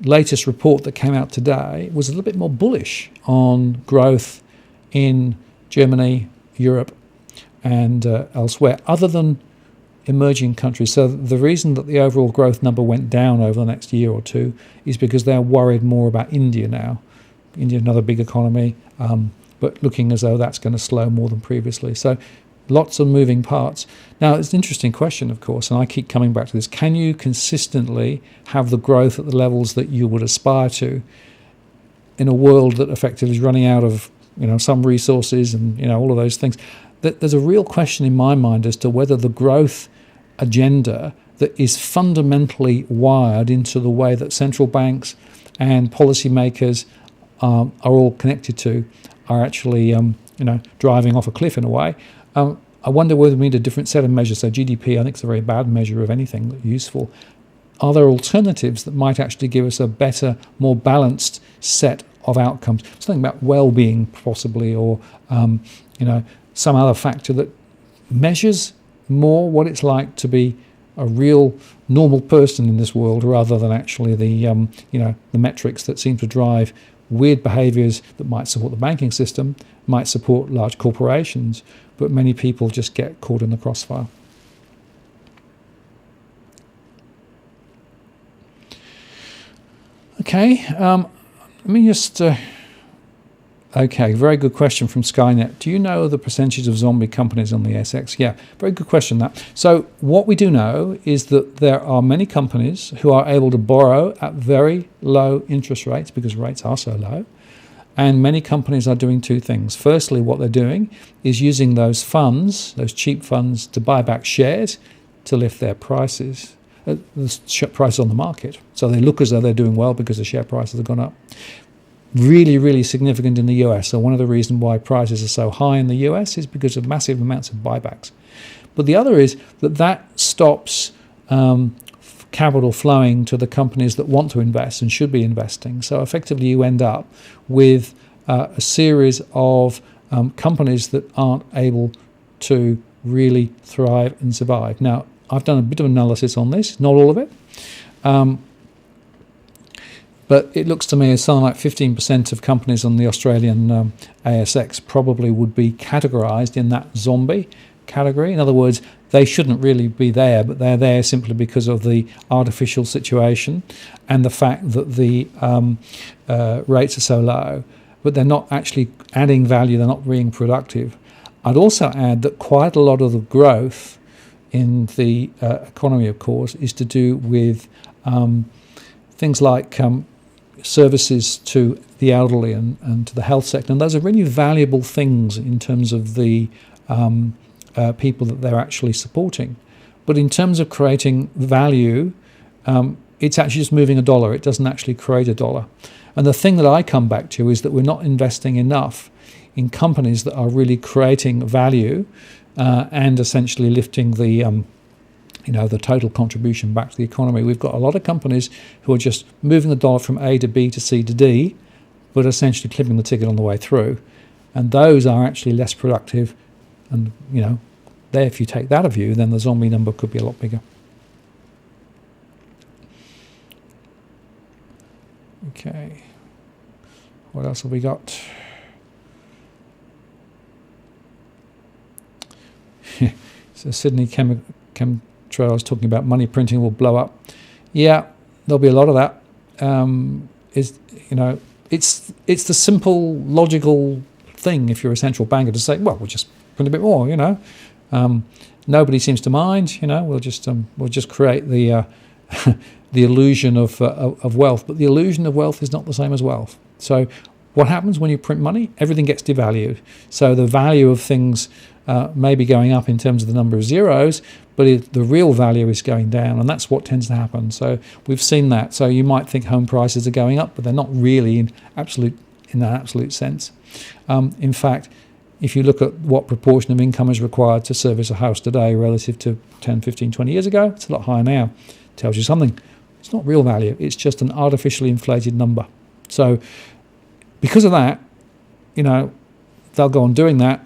latest report that came out today was a little bit more bullish on growth in Germany, Europe, and elsewhere, other than emerging countries. So the reason that the overall growth number went down over the next year or two is because they're worried more about India now. India, another big economy, but looking as though that's going to slow more than previously. So lots of moving parts. Now, it's an interesting question, of course, and I keep coming back to this. Can you consistently have the growth at the levels that you would aspire to in a world that effectively is running out of some resources and all of those things? There's a real question in my mind as to whether the growth agenda that is fundamentally wired into the way that central banks and policymakers are all connected to are actually driving off a cliff in a way. I wonder whether we need a different set of measures. So GDP, I think, is a very bad measure of anything that's useful. Are there alternatives that might actually give us a better, more balanced set of outcomes? Something about well-being possibly, or some other factor that measures more what it's like to be a real normal person in this world, rather than actually the metrics that seem to drive weird behaviours that might support the banking system, might support large corporations, but many people just get caught in the crossfire. Okay, let me just... Okay, very good question from Skynet. Do you know the percentage of zombie companies on the ASX? Yeah, very good question, that. So what we do know is that there are many companies who are able to borrow at very low interest rates because rates are so low. And many companies are doing two things. Firstly, what they're doing is using those funds, those cheap funds, to buy back shares to lift their prices, the prices on the market. So they look as though they're doing well because the share prices have gone up. Really, really significant in the US. So one of the reasons why prices are so high in the US is because of massive amounts of buybacks. But the other is that stops capital flowing to the companies that want to invest and should be investing. So effectively you end up with a series of companies that aren't able to really thrive and survive. Now, I've done a bit of analysis on this, not all of it. But it looks to me as something like 15% of companies on the Australian ASX probably would be categorised in that zombie category. In other words, they shouldn't really be there, but they're there simply because of the artificial situation and the fact that the rates are so low. but they're not actually adding value, they're not being productive. I'd also add that quite a lot of the growth in the economy, of course, is to do with things like services to the elderly and to the health sector. And those are really valuable things in terms of the people that they're actually supporting. But in terms of creating value, it's actually just moving a dollar. It doesn't actually create a dollar. And the thing that I come back to is that we're not investing enough in companies that are really creating value and essentially lifting the the total contribution back to the economy. We've got a lot of companies who are just moving the dollar from A to B to C to D, but essentially clipping the ticket on the way through. And those are actually less productive. And, there, if you take that view, then the zombie number could be a lot bigger. Okay. What else have we got? So Sydney Chemtrails talking about money printing will blow up. Yeah, there'll be a lot of that. It's the simple, logical thing if you're a central banker to say, well, we'll just print a bit more. Nobody seems to mind. We'll just create the the illusion of wealth. But the illusion of wealth is not the same as wealth. So what happens when you print money? Everything gets devalued. So the value of things may be going up in terms of the number of zeros, but the real value is going down, and that's what tends to happen. So we've seen that. So you might think home prices are going up, but they're not really in an absolute sense. In fact, if you look at what proportion of income is required to service a house today relative to 10, 15, 20 years ago, it's a lot higher now. It tells you something. It's not real value. It's just an artificially inflated number. So because of that, they'll go on doing that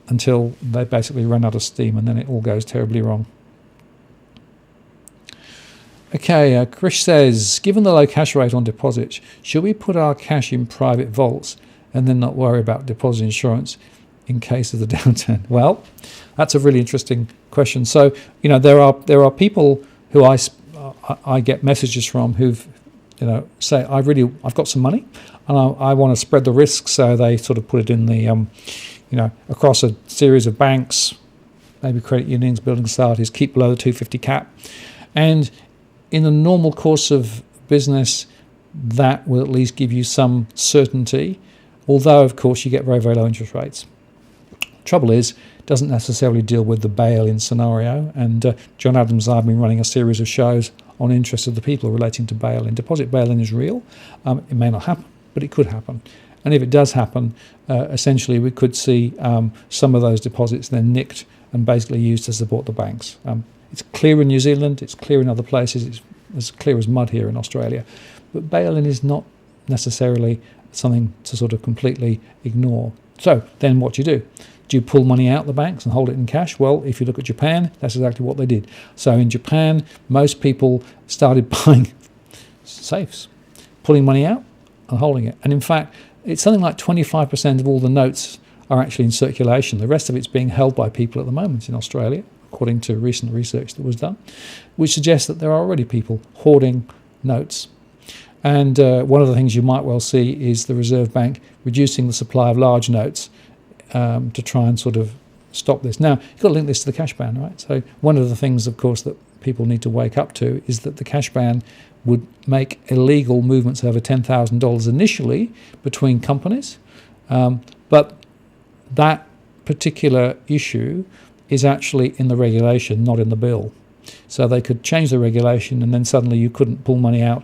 until they basically run out of steam, and then it all goes terribly wrong. Okay, Krish says, given the low cash rate on deposits, should we put our cash in private vaults and then not worry about deposit insurance in case of the downturn? Well, that's a really interesting question. So, there are people who I get messages from who've say, I've got some money and I want to spread the risk, so they sort of put it in the across a series of banks, maybe credit unions, building societies, keep below the 250 cap. And in the normal course of business, that will at least give you some certainty, although, of course, you get very, very low interest rates. Trouble is, it doesn't necessarily deal with the bail-in scenario, and John Adams and I have been running a series of shows on interest of the people relating to bail-in. Deposit bail-in is real. It may not happen, but it could happen. And if it does happen, essentially we could see some of those deposits then nicked and basically used to support the banks. It's clear in New Zealand, it's clear in other places, it's as clear as mud here in Australia. But bail-in is not necessarily something to sort of completely ignore. So then what do? Do you pull money out of the banks and hold it in cash? Well, if you look at Japan, that's exactly what they did. So in Japan, most people started buying safes, pulling money out and holding it. And in fact, it's something like 25% of all the notes are actually in circulation. The rest of it's being held by people at the moment in Australia, according to recent research that was done, which suggests that there are already people hoarding notes. And one of the things you might well see is the Reserve Bank reducing the supply of large notes to try and sort of stop this. Now, you've got to link this to the cash ban, right? So one of the things, of course, that people need to wake up to is that the cash ban would make illegal movements over $10,000 initially between companies. But that particular issue is actually in the regulation, not in the bill. So they could change the regulation and then suddenly you couldn't pull money out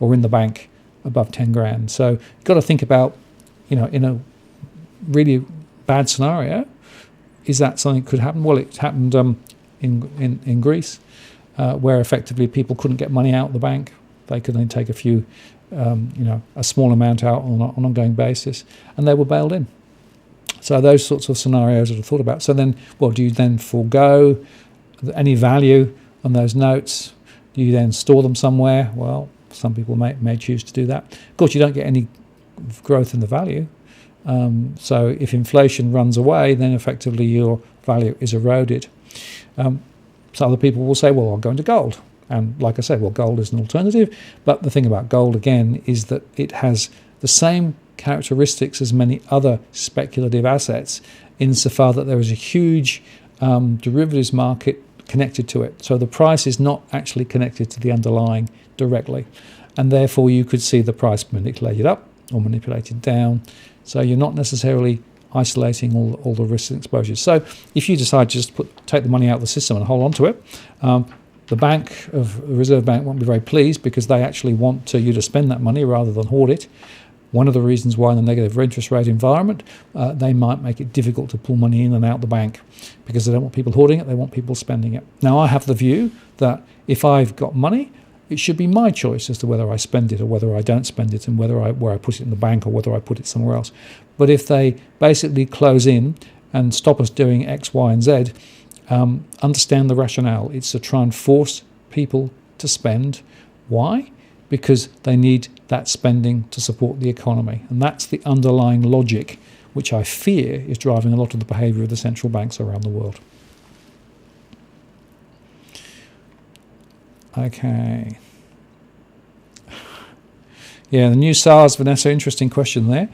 or in the bank above 10 grand. So you've got to think about, in a really bad scenario, is that something that could happen? Well, it happened in Greece, where effectively people couldn't get money out of the bank. They could only take a small amount out on an ongoing basis, and they were bailed in. So those sorts of scenarios that are thought about. So then, do you then forego any value on those notes? Do you then store them somewhere? Well, some people may choose to do that. Of course, you don't get any growth in the value. So if inflation runs away, then effectively your value is eroded. So other people will say, well, I'll go into gold. And like I said, gold is an alternative. But the thing about gold, again, is that it has the same characteristics as many other speculative assets, insofar that there is a huge derivatives market connected to it. So the price is not actually connected to the underlying directly, and therefore you could see the price manipulated up or manipulated down. So you're not necessarily isolating all the risks and exposures. So if you decide to just take the money out of the system and hold on to it, the Reserve Bank won't be very pleased, because they actually want you to spend that money rather than hoard it. One of the reasons why in the negative interest rate environment, they might make it difficult to pull money in and out the bank, because they don't want people hoarding it, they want people spending it. Now, I have the view that if I've got money, it should be my choice as to whether I spend it or whether I don't spend it, and where I put it in the bank or whether I put it somewhere else. But if they basically close in and stop us doing X, Y, and Z, understand the rationale. It's to try and force people to spend. Why? Because they need that spending to support the economy. And that's the underlying logic, which I fear is driving a lot of the behaviour of the central banks around the world. Okay. Yeah, the new SARS, Vanessa, interesting question there.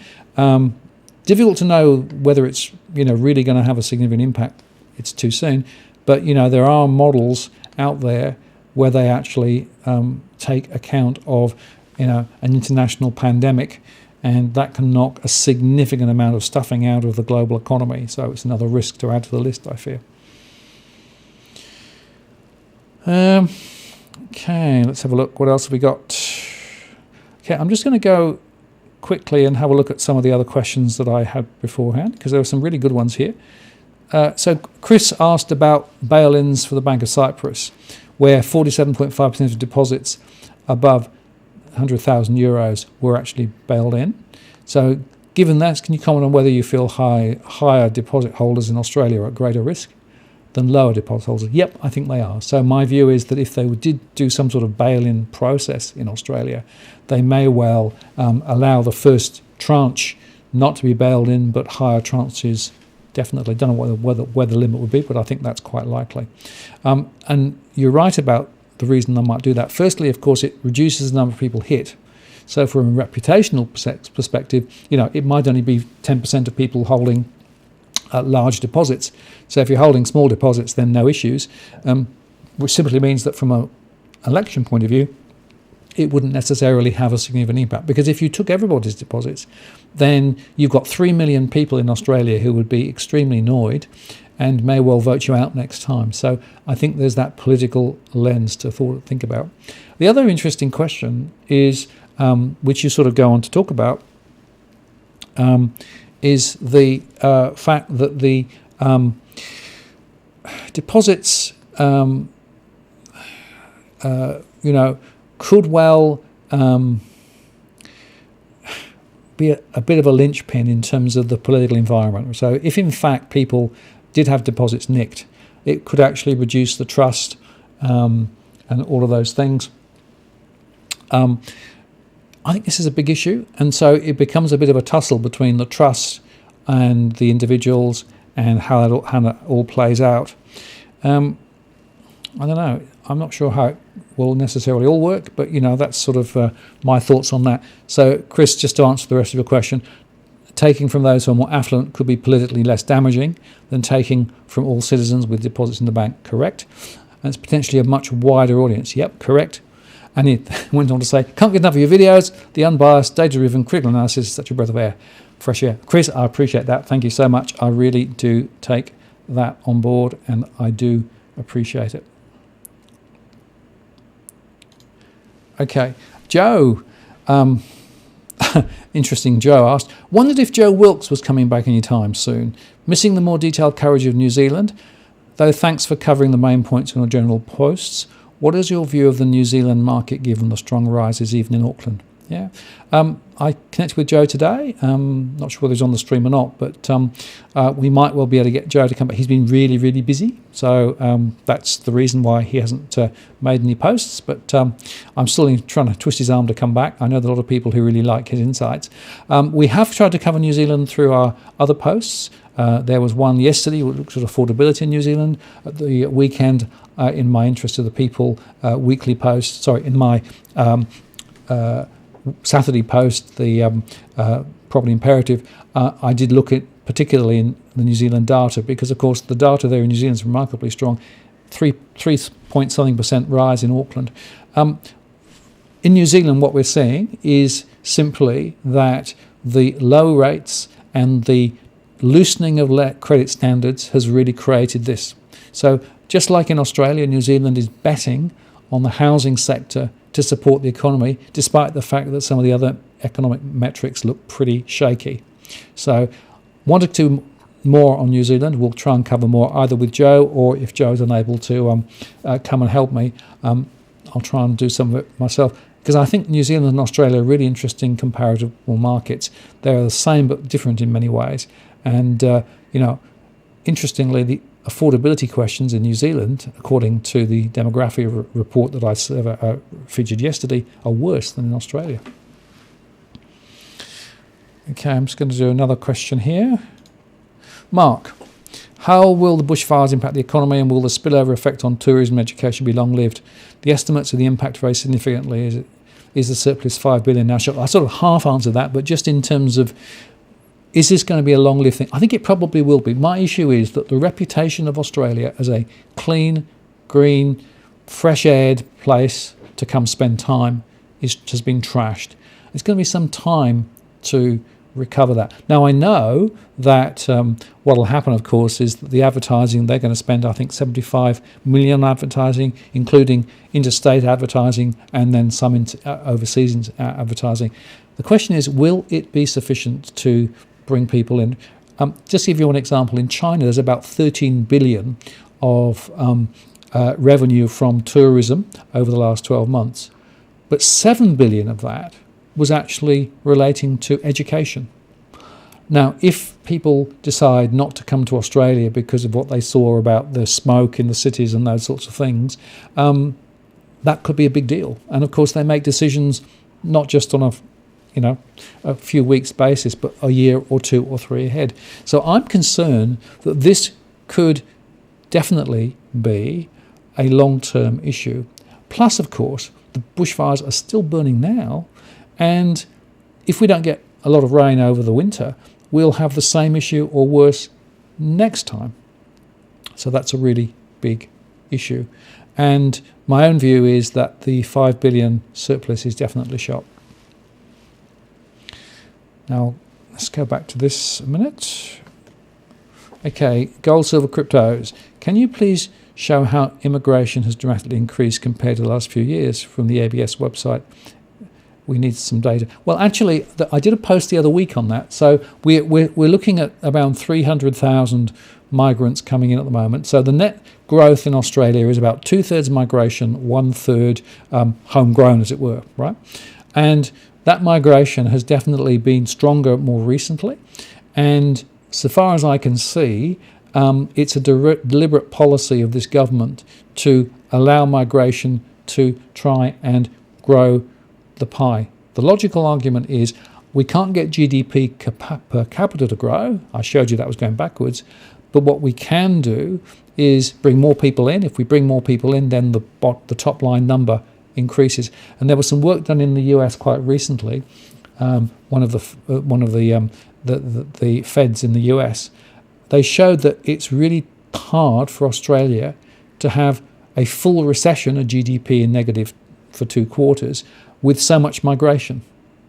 Difficult to know whether it's really going to have a significant impact. It's too soon. But there are models out there where they actually take account of an international pandemic, and that can knock a significant amount of stuffing out of the global economy. So it's another risk to add to the list, I fear. Okay, let's have a look. What else have we got? Okay, I'm just going to go quickly and have a look at some of the other questions that I had beforehand, because there were some really good ones here. So Chris asked about bail-ins for the Bank of Cyprus, where 47.5% of deposits above 100,000 euros were actually bailed in. So given that, can you comment on whether you feel higher deposit holders in Australia are at greater risk than lower deposit holders? Yep, I think they are. So my view is that if they did do some sort of bail-in process in Australia, they may well allow the first tranche not to be bailed in, but higher tranches definitely. Don't know where the limit would be, but I think that's quite likely. And you're right about the reason they might do that. Firstly, of course, it reduces the number of people hit. So from a reputational perspective, it might only be 10% of people holding large deposits. So if you're holding small deposits, then no issues, which simply means that from an election point of view, it wouldn't necessarily have a significant impact. Because if you took everybody's deposits, then you've got 3 million people in Australia who would be extremely annoyed and may well vote you out next time. So I think there's that political lens to think about. The other interesting question is, which you sort of go on to talk about, is the fact that the deposits, could well be a bit of a linchpin in terms of the political environment. So if in fact people did have deposits nicked, it could actually reduce the trust and all of those things. I think this is a big issue, and so it becomes a bit of a tussle between the trust and the individuals and how it all plays out. I don't know. I'm not sure how it will necessarily all work, but that's sort of my thoughts on that. So, Chris, just to answer the rest of your question, taking from those who are more affluent could be politically less damaging than taking from all citizens with deposits in the bank. Correct. And it's potentially a much wider audience. Yep, correct. And he went on to say, can't get enough of your videos. The unbiased, data-driven, critical analysis is such a breath of air, fresh air. Chris, I appreciate that. Thank you so much. I really do take that on board, and I do appreciate it. Okay, Joe. Interesting. Joe asked, wondered if Joe Wilkes was coming back anytime soon. Missing the more detailed coverage of New Zealand, though thanks for covering the main points in your general posts. What is your view of the New Zealand market given the strong rises even in Auckland? Yeah, I connected with Joe today. Not sure whether he's on the stream or not, but we might well be able to get Joe to come back. He's been really, really busy, so that's the reason why he hasn't made any posts. But I'm still trying to twist his arm to come back. I know there are a lot of people who really like his insights. We have tried to cover New Zealand through our other posts. There was one yesterday which looked at affordability in New Zealand. At the weekend, in my interest of the people, weekly post. Sorry, in my Saturday post, the property imperative, I did look at particularly in the New Zealand data, because of course the data there in New Zealand is remarkably strong. 3 point something % rise in Auckland. In New Zealand, what we're seeing is simply that the low rates and the loosening of credit standards has really created this. So just like in Australia, New Zealand is betting on the housing sector to support the economy, despite the fact that some of the other economic metrics look pretty shaky. So wanted to more on New Zealand. We'll try and cover more either with Joe, or if Joe's unable to come and help me, I'll try and do some of it myself, because I think New Zealand and Australia are really interesting comparable markets. They're the same but different in many ways. And, interestingly, the affordability questions in New Zealand, according to the demographic report that I featured yesterday, are worse than in Australia. Okay, I'm just going to do another question here. Mark, how will the bushfires impact the economy, and will the spillover effect on tourism and education be long-lived? The estimates of the impact vary significantly. Is the surplus 5 billion now? I sort of half answered that, but just in terms of, is this going to be a long-lived thing? I think it probably will be. My issue is that the reputation of Australia as a clean, green, fresh-aired place to come spend time has been trashed. It's going to be some time to recover that. Now, I know that what will happen, of course, is that the advertising, they're going to spend, I think, 75 million on advertising, including interstate advertising and then some overseas advertising. The question is, will it be sufficient to bring people in? Just to give you an example, in China, there's about 13 billion of revenue from tourism over the last 12 months. But 7 billion of that was actually relating to education. Now, if people decide not to come to Australia because of what they saw about the smoke in the cities and those sorts of things, that could be a big deal. And of course, they make decisions not just on a few weeks basis, but a year or 2 or 3 ahead. So I'm concerned that this could definitely be a long-term issue. Plus, of course, the bushfires are still burning now, and if we don't get a lot of rain over the winter, we'll have the same issue or worse next time. So that's a really big issue. And my own view is that the 5 billion surplus is definitely shot. Now, let's go back to this a minute. Okay, gold, silver, cryptos. Can you please show how immigration has dramatically increased compared to the last few years from the ABS website? We need some data. Well, actually, I did a post the other week on that. So we're looking at around 300,000 migrants coming in at the moment. So the net growth in Australia is about 2/3 migration, 1/3 homegrown, as it were, right? And that migration has definitely been stronger more recently. And so far as I can see, it's a deliberate policy of this government to allow migration to try and grow the pie. The logical argument is we can't get GDP per capita to grow. I showed you that was going backwards. But what we can do is bring more people in. If we bring more people in, then the top line number increases. And there was some work done in the US quite recently. One of the feds in the US, they showed that it's really hard for Australia to have a full recession, a GDP in negative for 2 quarters, with so much migration.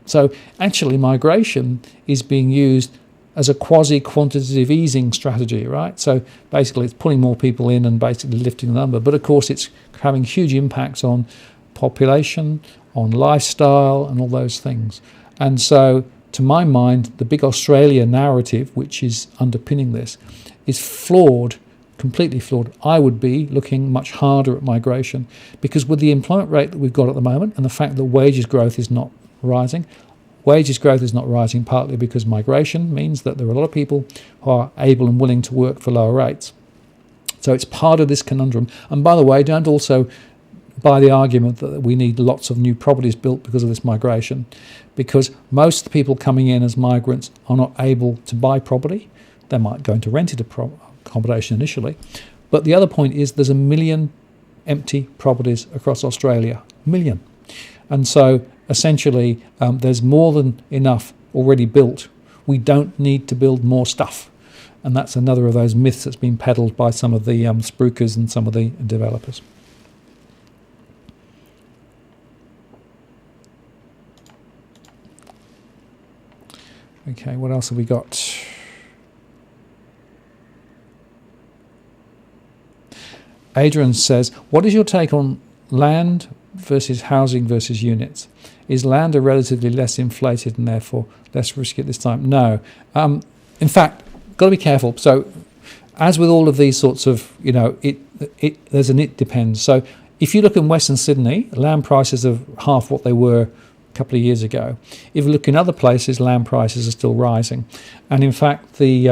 So actually migration is being used as a quasi-quantitative easing strategy, right? So basically it's pulling more people in and basically lifting the number. But of course it's having huge impacts on population, on lifestyle and all those things. And so to my mind, the big Australia narrative, which is underpinning this, is flawed, completely flawed. I would be looking much harder at migration, because with the employment rate that we've got at the moment and the fact that wages growth is not rising partly because migration means that there are a lot of people who are able and willing to work for lower rates. So it's part of this conundrum. And by the way, don't also buy the argument that we need lots of new properties built because of this migration, because most people coming in as migrants are not able to buy property. They might go into rented accommodation initially. But the other point is there's 1 million empty properties across Australia. 1 million. And so essentially there's more than enough already built we don't need to build more stuff. And that's another of those myths that's been peddled by some of the spruikers and some of the developers. Okay, what else have we got? Adrian says, what is your take on land versus housing versus units? Is land relatively less inflated and therefore less risky at this time? No. In fact, got to be careful. So as with all of these sorts of, there's an it depends. So if you look in Western Sydney, land prices are half what they were a couple of years ago. If you look in other places, land prices are still rising. And in fact, the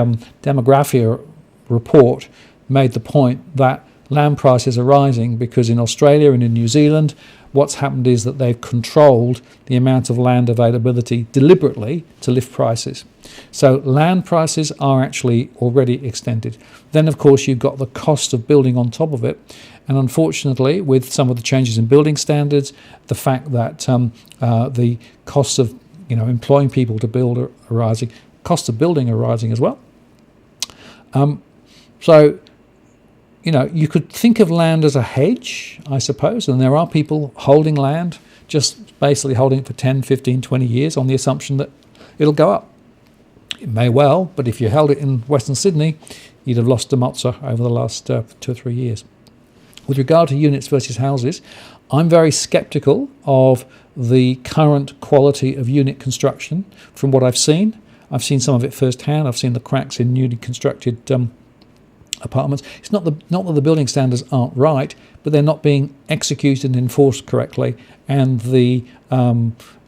Demographia report made the point that land prices are rising because in Australia and in New Zealand, what's happened is that they've controlled the amount of land availability deliberately to lift prices. So land prices are actually already extended. Then, of course, you've got the cost of building on top of it. And unfortunately, with some of the changes in building standards, the fact that the costs of employing people to build are rising, costs of building are rising as well. You could think of land as a hedge, I suppose, and there are people holding land, just basically holding it for 10, 15, 20 years on the assumption that it'll go up. It may well, but if you held it in Western Sydney, you'd have lost a mozza over the last 2 or 3 years. With regard to units versus houses, I'm very sceptical of the current quality of unit construction from what I've seen. I've seen some of it firsthand. I've seen the cracks in newly constructed apartments. It's not that the building standards aren't right, but they're not being executed and enforced correctly, and the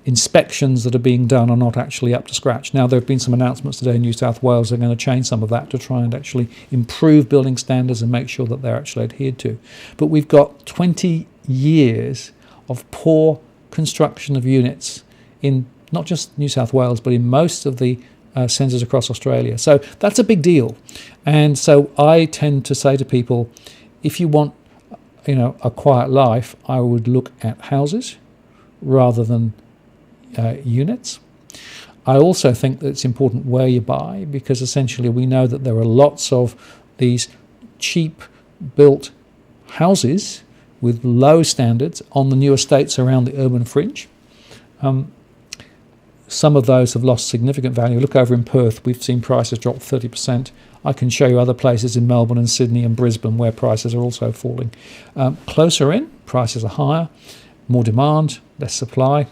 inspections that are being done are not actually up to scratch. Now, there have been some announcements today in New South Wales they're going to change some of that to try and actually improve building standards and make sure that they're actually adhered to. But we've got 20 years of poor construction of units in not just New South Wales, but in most of the centres across Australia. So that's a big deal. And so I tend to say to people, if you want a quiet life, I would look at houses rather than units. I also think that it's important where you buy, because essentially we know that there are lots of these cheap built houses with low standards on the new estates around the urban fringe. Some of those have lost significant value. Look over in Perth, we've seen prices drop 30%. I can show you other places in Melbourne and Sydney and Brisbane where prices are also falling. Closer in, prices are higher, more demand, less supply.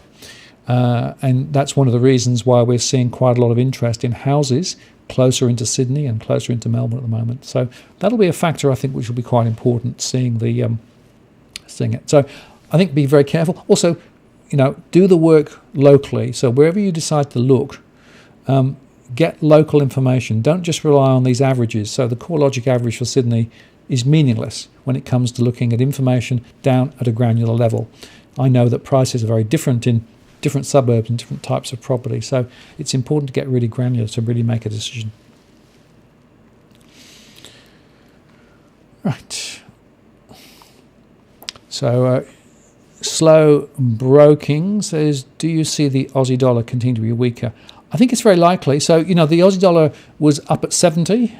And that's one of the reasons why we're seeing quite a lot of interest in houses closer into Sydney and closer into Melbourne at the moment. So that'll be a factor, I think, which will be quite important, seeing it. So I think be very careful. Also, do the work locally. So wherever you decide to look, get local information. Don't just rely on these averages. So the CoreLogic average for Sydney is meaningless when it comes to looking at information down at a granular level. I know that prices are very different in different suburbs and different types of property. So it's important to get really granular to really make a decision. Right. So Slow Broking says, do you see the Aussie dollar continue to be weaker? I think it's very likely. So, the Aussie dollar was up at 70.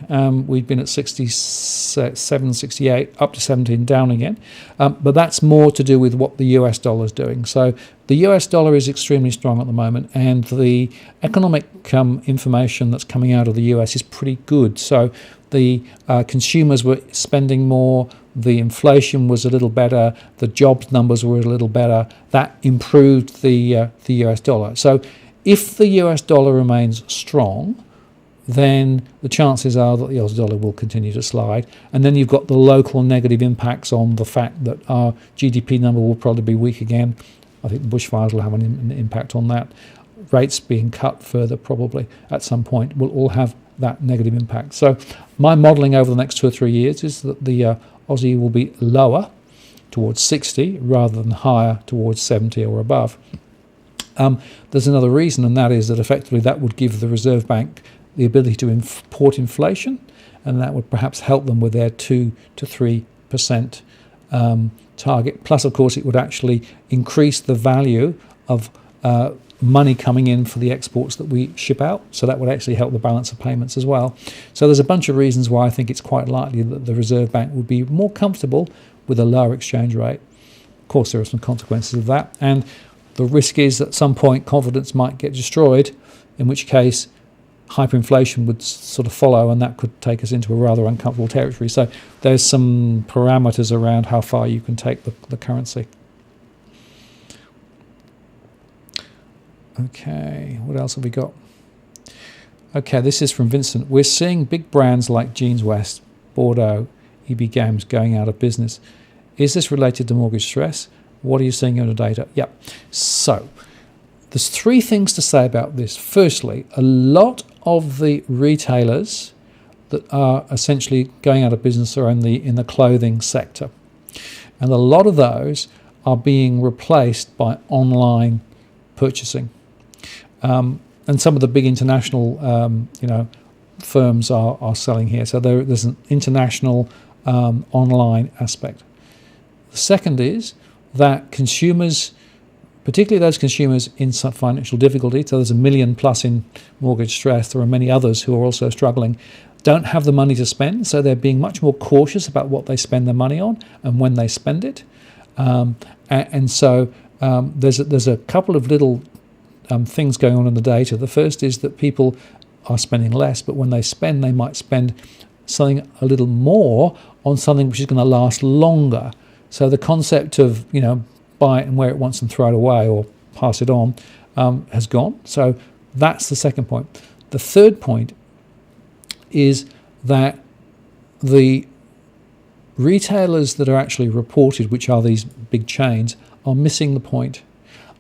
We've been at 67, 68, up to 17, down again. But that's more to do with what the US dollar is doing. So the US dollar is extremely strong at the moment, and the economic information that's coming out of the US is pretty good. So the consumers were spending more, the inflation was a little better, the jobs numbers were a little better. That improved the US dollar. So if the US dollar remains strong, then the chances are that the Aussie dollar will continue to slide. And then you've got the local negative impacts on the fact that our GDP number will probably be weak again. I think the bushfires will have an impact on that. Rates being cut further probably at some point will all have that negative impact. So my modelling over the next 2 or 3 years is that the Aussie will be lower towards 60 rather than higher towards 70 or above. There's another reason, and that is that effectively that would give the Reserve Bank the ability to import inflation, and that would perhaps help them with their 2 to 3% target. Plus, of course, it would actually increase the value of money coming in for the exports that we ship out, so that would actually help the balance of payments as well. So there's a bunch of reasons why I think it's quite likely that the Reserve Bank would be more comfortable with a lower exchange rate. Of course, there are some consequences of that, and the risk is that at some point confidence might get destroyed, in which case hyperinflation would sort of follow, and that could take us into a rather uncomfortable territory. So there's some parameters around how far you can take the currency. Okay, what else have we got? Okay, this is from Vincent. We're seeing big brands like Jeans West, Bordeaux, EB Games going out of business. Is this related to mortgage stress? What are you seeing in the data? Yep. So there's three things to say about this. Firstly, a lot of the retailers that are essentially going out of business are in the clothing sector, and a lot of those are being replaced by online purchasing. And some of the big international, firms are selling here. So there's an international online aspect. The second is that consumers, particularly those consumers in some financial difficulty, so there's 1 million plus in mortgage stress, there are many others who are also struggling, don't have the money to spend, so they're being much more cautious about what they spend their money on and when they spend it. So there's a couple of little things going on in the data. The first is that people are spending less, but when they spend, they might spend something a little more on something which is going to last longer. So the concept of, buy it and wear it once and throw it away or pass it on has gone. So that's the second point. The third point is that the retailers that are actually reported, which are these big chains, are missing the point.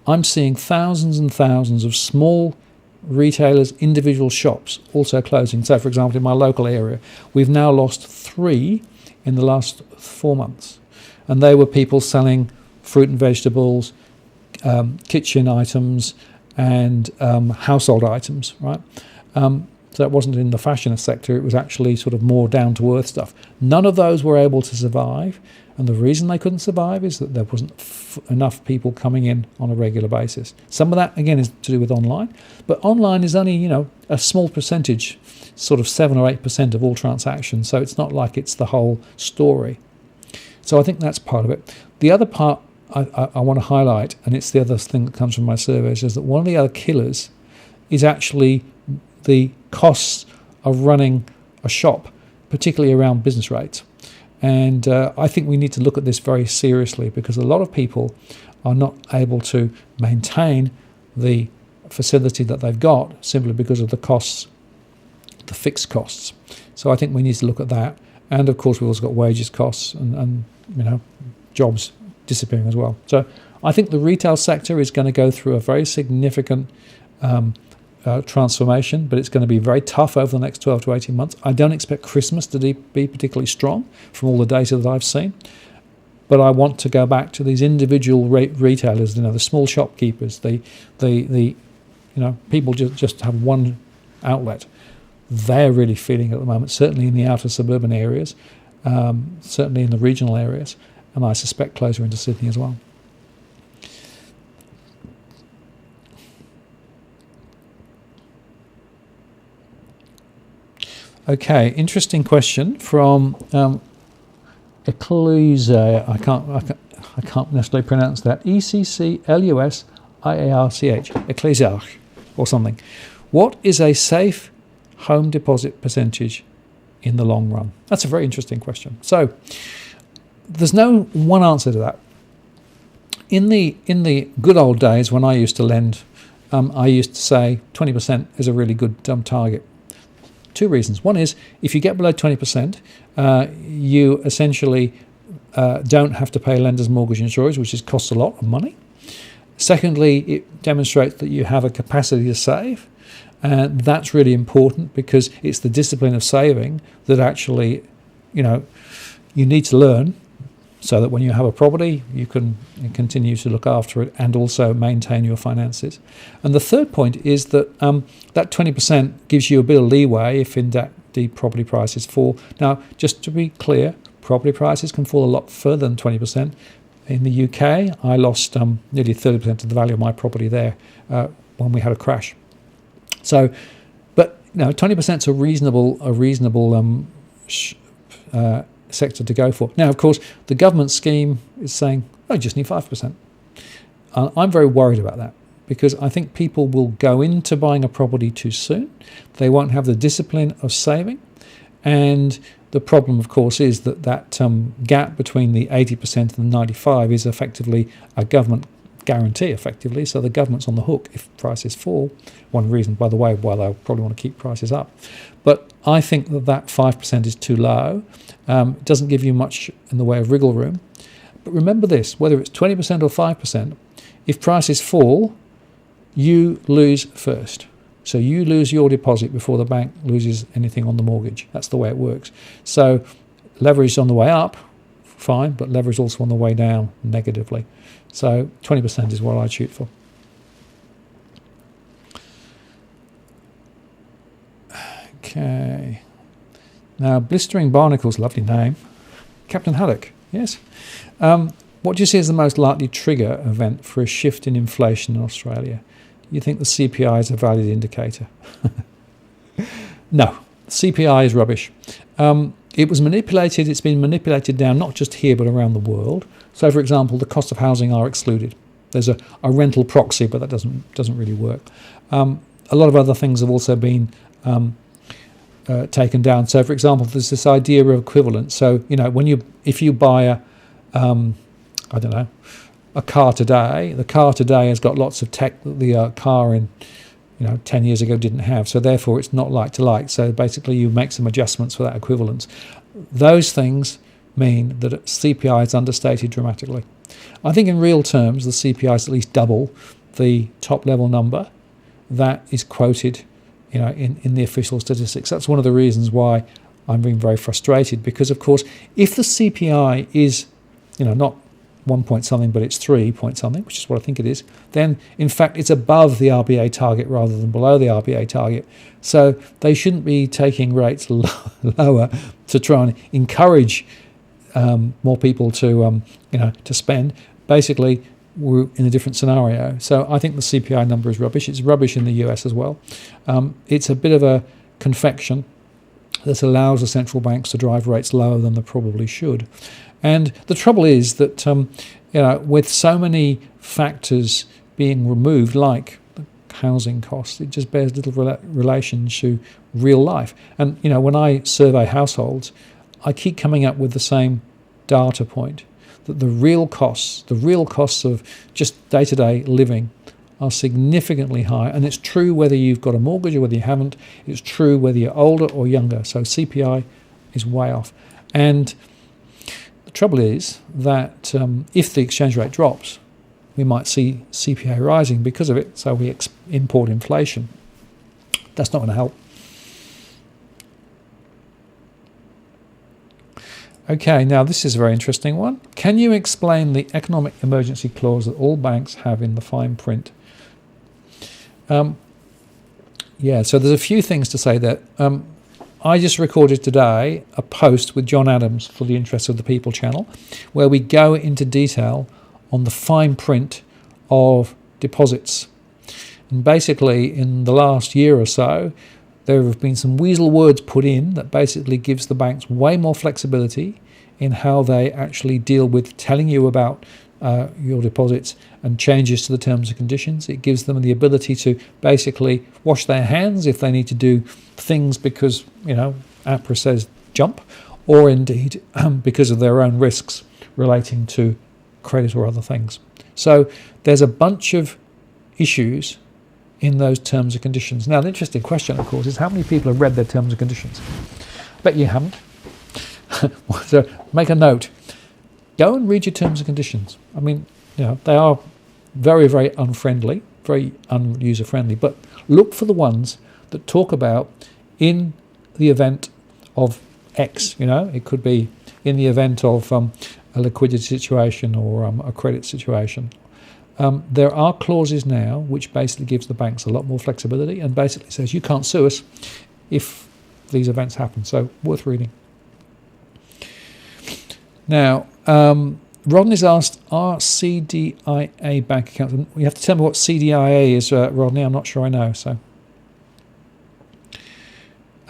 I'm seeing thousands and thousands of small retailers, individual shops also closing. So, for example, in my local area, we've now lost 3 in the last 4 months. And they were people selling fruit and vegetables, kitchen items, and household items, right? So it wasn't in the fashion sector, it was actually sort of more down-to-earth stuff. None of those were able to survive, and the reason they couldn't survive is that there wasn't enough people coming in on a regular basis. Some of that, again, is to do with online, but online is only, a small percentage, sort of 7 or 8% of all transactions, so it's not like it's the whole story. So I think that's part of it. The other part I want to highlight, and it's the other thing that comes from my surveys, is that one of the other killers is actually the costs of running a shop, particularly around business rates. And I think we need to look at this very seriously, because a lot of people are not able to maintain the facility that they've got simply because of the costs, the fixed costs. So I think we need to look at that. And of course, we've also got wages costs and jobs disappearing as well. So I think the retail sector is going to go through a very significant transformation, but it's going to be very tough over the next 12 to 18 months. I don't expect Christmas to be particularly strong from all the data that I've seen, but I want to go back to these individual retailers, the small shopkeepers, the people just have one outlet. They're really feeling it at the moment, certainly in the outer suburban areas, certainly in the regional areas, and I suspect closer into Sydney as well. Okay, interesting question from Ecclesia. I can't necessarily pronounce that. ECCLUSIARCH, Ecclesia, or something. What is a safe home deposit percentage in the long run? That's a very interesting question. So there's no one answer to that. In the good old days when I used to lend, I used to say 20% is a really good target. 2 reasons. One is, if you get below 20%, you essentially don't have to pay lenders, mortgage insurers, which costs a lot of money. Secondly, it demonstrates that you have a capacity to save, and that's really important, because it's the discipline of saving that actually, you need to learn, so that when you have a property, you can continue to look after it and also maintain your finances. And the third point is that that 20% gives you a bit of leeway if indeed property prices fall. Now, just to be clear, property prices can fall a lot further than 20%. In the UK, I lost nearly 30% of the value of my property there when we had a crash. So, but 20% is a reasonable sector to go for. Now, of course, the government scheme is saying, oh, you just need 5%. I'm very worried about that, because I think people will go into buying a property too soon. They won't have the discipline of saving. And the problem, of course, is that gap between the 80% and the 95% is effectively a government guarantee, effectively. So the government's on the hook if prices fall. One reason, by the way, why they'll probably want to keep prices up. But I think that 5% is too low. It doesn't give you much in the way of wriggle room. But remember this, whether it's 20% or 5%, if prices fall, you lose first. So you lose your deposit before the bank loses anything on the mortgage. That's the way it works. So leverage on the way up, fine, but leverage also on the way down negatively. So 20% is what I'd shoot for. Okay. Now, Blistering Barnacles, lovely name. Captain Haddock, yes. What do you see as the most likely trigger event for a shift in inflation in Australia? Do you think the CPI is a valid indicator? No, CPI is rubbish. It was manipulated. It's been manipulated down, not just here, but around the world. So, for example, the cost of housing are excluded. There's a rental proxy, but that doesn't really work. A lot of other things have also been taken down. So, for example, there's this idea of equivalence. So, if you buy a car today, the car today has got lots of tech that the car in 10 years ago didn't have. So therefore it's not like to like. So basically you make some adjustments for that equivalence. Those things mean that CPI is understated dramatically. I think in real terms the CPI is at least double the top level number that is quoted in the official statistics. That's one of the reasons why I'm being very frustrated, because of course if the CPI is not 1 point something, but it's 3 point something, which is what I think it is, then in fact it's above the RBA target rather than below the RBA target. So they shouldn't be taking rates lower to try and encourage more people to spend. Basically, we're in a different scenario. So I think the CPI number is rubbish. It's rubbish in the US as well. It's a bit of a confection that allows the central banks to drive rates lower than they probably should. And the trouble is that, with so many factors being removed, like the housing costs, it just bears little relation to real life. And, when I survey households, I keep coming up with the same data point, that the real costs of just day-to-day living are significantly higher. And it's true whether you've got a mortgage or whether you haven't. It's true whether you're older or younger. So CPI is way off. And the trouble is that if the exchange rate drops, we might see CPI rising because of it, so we import inflation. That's not going to help. Okay, now this is a very interesting one. Can you explain the economic emergency clause that all banks have in the fine print? So there's a few things to say there. I just recorded today a post with John Adams for the Interest of the People channel, where we go into detail on the fine print of deposits. And basically, in the last year or so, there have been some weasel words put in that basically gives the banks way more flexibility in how they actually deal with telling you about your deposits and changes to the terms and conditions. It gives them the ability to basically wash their hands if they need to do things because, APRA says jump, or indeed because of their own risks relating to credit or other things. So there's a bunch of issues in those terms and conditions. Now, the interesting question, of course, is how many people have read their terms and conditions? I bet you haven't. So make a note. Go and read your terms and conditions. I mean, they are very, very unfriendly, very un-user-friendly, but look for the ones that talk about in the event of X. It could be in the event of a liquidity situation or a credit situation. There are clauses now which basically gives the banks a lot more flexibility and basically says you can't sue us if these events happen. So worth reading. Now, Rodney's asked, are CDIA bank accounts? You have to tell me what CDIA is, Rodney. I'm not sure I know. So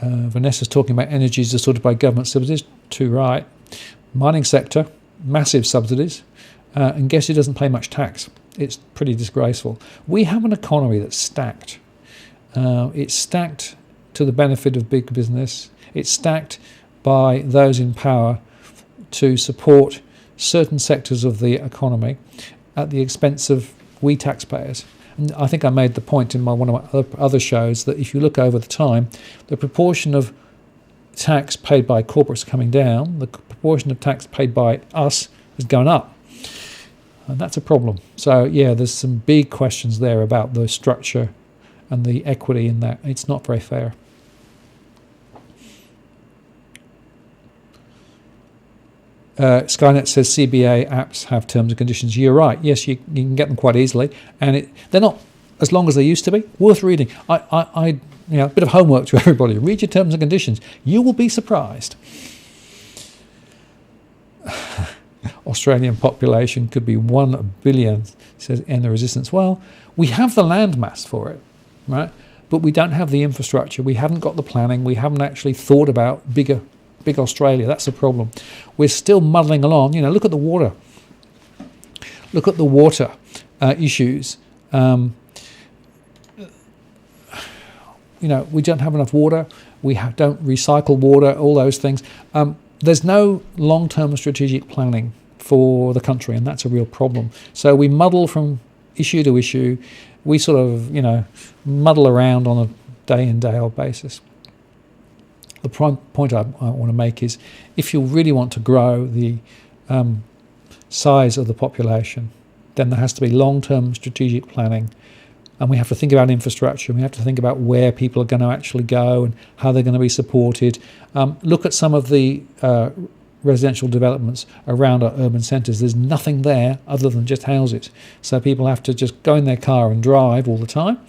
Vanessa's talking about energies distorted by government subsidies. Too right. Mining sector, massive subsidies. And guess who doesn't pay much tax? It's pretty disgraceful. We have an economy that's stacked. It's stacked to the benefit of big business. It's stacked by those in power to support certain sectors of the economy at the expense of we taxpayers. And I think I made the point in one of my other shows that if you look over the time, the proportion of tax paid by corporates coming down, the proportion of tax paid by us has gone up. And that's a problem. So, yeah, there's some big questions there about the structure and the equity in that. It's not very fair. Skynet says CBA apps have terms and conditions. You're right. Yes, you can get them quite easily, and they're not as long as they used to be. Worth reading. A bit of homework to everybody. Read your terms and conditions. You will be surprised. Australian population could be 1 billion, says End the Resistance. Well, we have the land mass for it, right? But we don't have the infrastructure. We haven't got the planning. We haven't actually thought about big Australia. That's the problem. We're still muddling along. Look at the water. Look at the water issues. We don't have enough water. We don't recycle water, all those things. There's no long-term strategic planning for the country, and that's a real problem. So we muddle from issue to issue. We sort of, muddle around on a day-in, day-out basis. The point I want to make is, if you really want to grow the size of the population, then there has to be long-term strategic planning, and we have to think about infrastructure. We have to think about where people are going to actually go and how they're going to be supported. Look at some of the residential developments around our urban centres. There's nothing there other than just houses. So people have to just go in their car and drive all the time.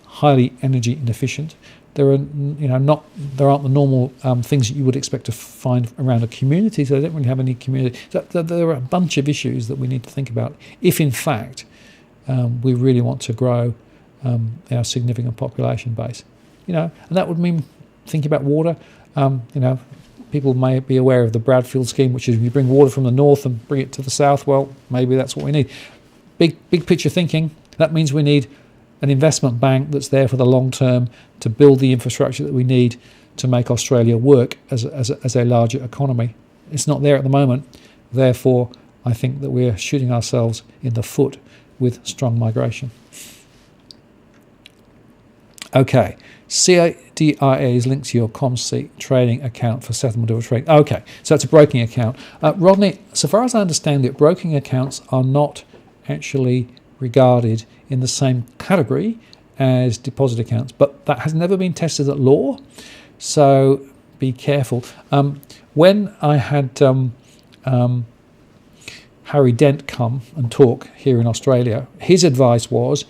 Highly energy inefficient. There are, there aren't the normal things that you would expect to find around a community. So they don't really have any community. So there are a bunch of issues that we need to think about if, in fact, we really want to grow our significant population base. And that would mean thinking about water. People may be aware of the Bradfield scheme, which is you bring water from the north and bring it to the south. Well, maybe that's what we need. Big picture thinking. That means we need an investment bank that's there for the long term to build the infrastructure that we need to make Australia work as a larger economy. It's not there at the moment. Therefore, I think that we're shooting ourselves in the foot with strong migration. Okay, CDIA is linked to your ComC trading account for settlement of a trade. Okay, so it's a broking account. Rodney, so far as I understand it, broking accounts are not actually regarded in the same category as deposit accounts, but that has never been tested at law, so be careful. When I had Harry Dent come and talk here in Australia, his advice was,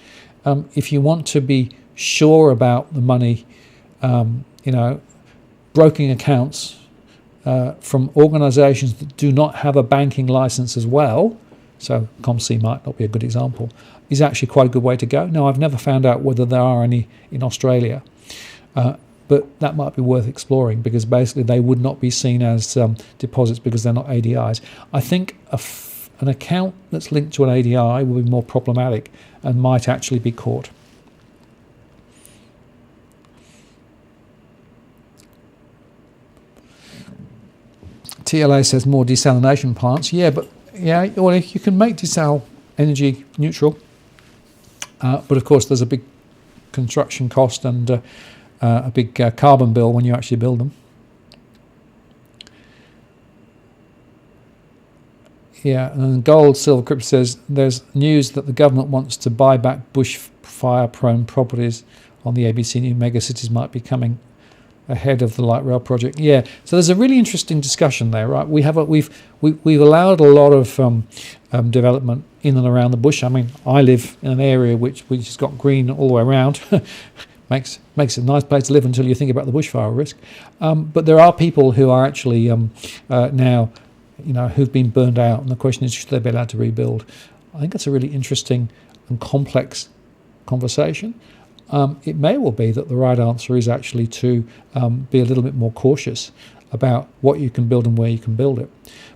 if you want to be sure about the money, broking accounts from organisations that do not have a banking licence as well, so ComC might not be a good example, is actually quite a good way to go. Now, I've never found out whether there are any in Australia, but that might be worth exploring, because basically they would not be seen as deposits because they're not ADIs. I think an account that's linked to an ADI will be more problematic and might actually be caught. TLA says more desalination plants. Well, you can make desal energy neutral, but of course there's a big construction cost and a big carbon bill when you actually build them. Yeah, and Gold Silver Crypto says there's news that the government wants to buy back bushfire-prone properties on the ABC New megacities might be coming ahead of the light rail project. Yeah, so there's a really interesting discussion there, right? We've allowed a lot of development in and around the bush. I mean, I live in an area which has got green all the way around. makes it a nice place to live until you think about the bushfire risk. But there are people who are actually now who've been burned out, and the question is, should they be allowed to rebuild? I think that's a really interesting and complex conversation. It may well be that the right answer is actually to be a little bit more cautious about what you can build and where you can build it.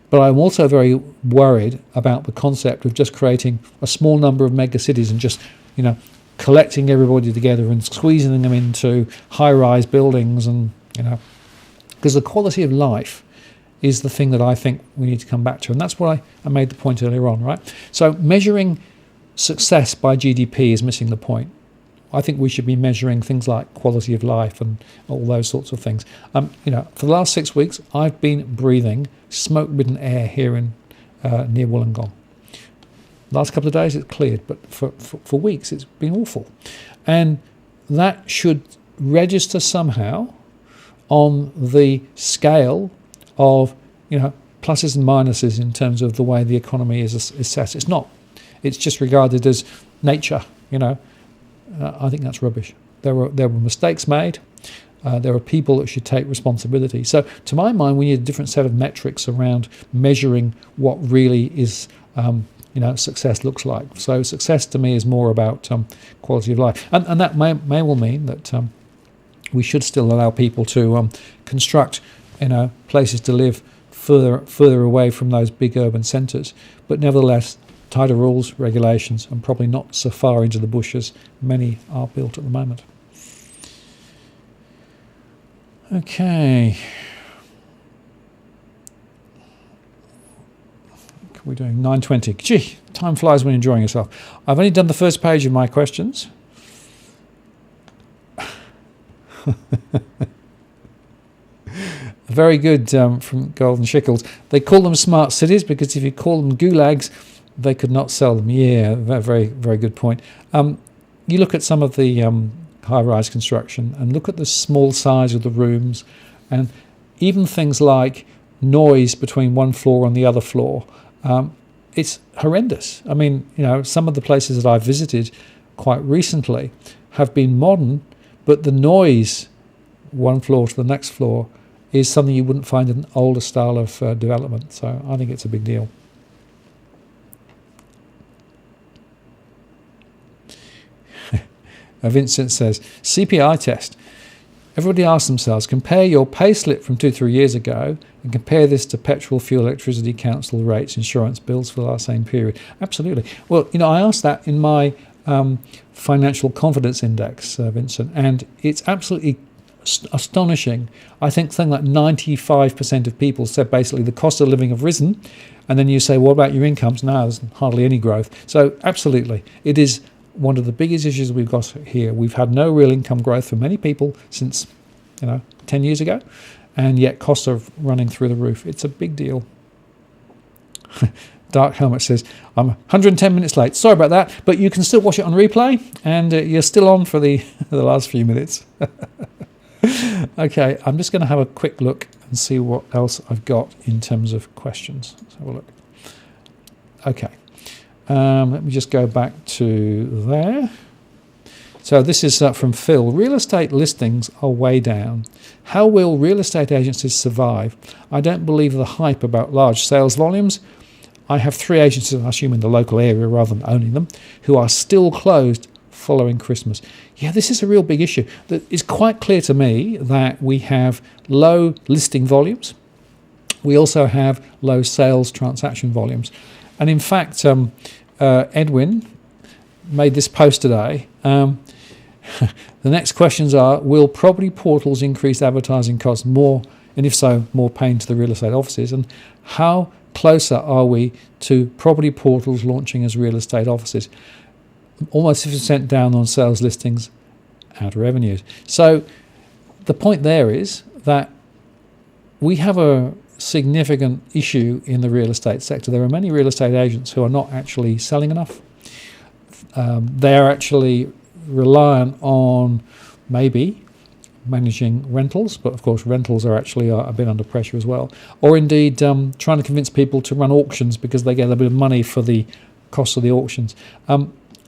But I'm also very worried about the concept of just creating a small number of mega cities and just, collecting everybody together and squeezing them into high-rise buildings, and because the quality of life is the thing that I think we need to come back to, and that's what I made the point earlier on, right? So measuring success by GDP is missing the point. I think we should be measuring things like quality of life and all those sorts of things. For the last 6 weeks, I've been breathing smoke-ridden air here in near Wollongong. Last couple of days it's cleared, but for weeks it's been awful. And that should register somehow on the scale of, pluses and minuses in terms of the way the economy is assessed. It's not. It's just regarded as nature, I think that's rubbish. There were mistakes made. There are people that should take responsibility. So to my mind, we need a different set of metrics around measuring what really is success looks like. So success to me is more about quality of life, and that may well mean that we should still allow people to construct places to live further away from those big urban centres, but nevertheless tighter rules, regulations, and probably not so far into the bush as many are built at the moment. Okay. We're doing 9:20. Gee, time flies when you're enjoying yourself. I've only done the first page of my questions. Very good from Golden Shickles. They call them smart cities because if you call them gulags, they could not sell them. Yeah, very, very good point. You look at some of the high-rise construction and look at the small size of the rooms, and even things like noise between one floor and the other floor. It's horrendous. I mean, some of the places that I've visited quite recently have been modern, but the noise one floor to the next floor is something you wouldn't find in an older style of development. So I think it's a big deal. Vincent says, CPI test. Everybody asks themselves, compare your pay slip from 2-3 years ago and compare this to petrol, fuel, electricity, council rates, insurance bills for the same period. Absolutely. Well, I asked that in my financial confidence index, Vincent, and it's absolutely astonishing. I think something like 95% of people said basically the cost of living have risen, and then you say, what about your incomes? No, there's hardly any growth. So absolutely, it is one of the biggest issues we've got here. We've had no real income growth for many people since 10 years ago, and yet costs are running through the roof. It's a big deal. Dark Helmet says, I'm 110 minutes late. Sorry about that, but you can still watch it on replay, and you're still on for the last few minutes. Okay, I'm just going to have a quick look and see what else I've got in terms of questions. Let's have a look. Okay. Let me just go back to there. So this is from Phil. Real estate listings are way down. How will real estate agencies survive? I don't believe the hype about large sales volumes. I have 3 agencies, I assume in the local area rather than owning them, who are still closed following Christmas. Yeah, this is a real big issue. It's quite clear to me that we have low listing volumes. We also have low sales transaction volumes. And in fact, Edwin made this post today. The next questions are, will property portals increase advertising costs more, and if so, more pain to the real estate offices? And how closer are we to property portals launching as real estate offices? Almost 50% down on sales listings, out of revenues. So the point there is that we have a significant issue in the real estate sector. There are many real estate agents who are not actually selling enough. They are actually reliant on maybe managing rentals, but of course rentals are actually a bit under pressure as well. Or indeed trying to convince people to run auctions because they get a bit of money for the cost of the auctions.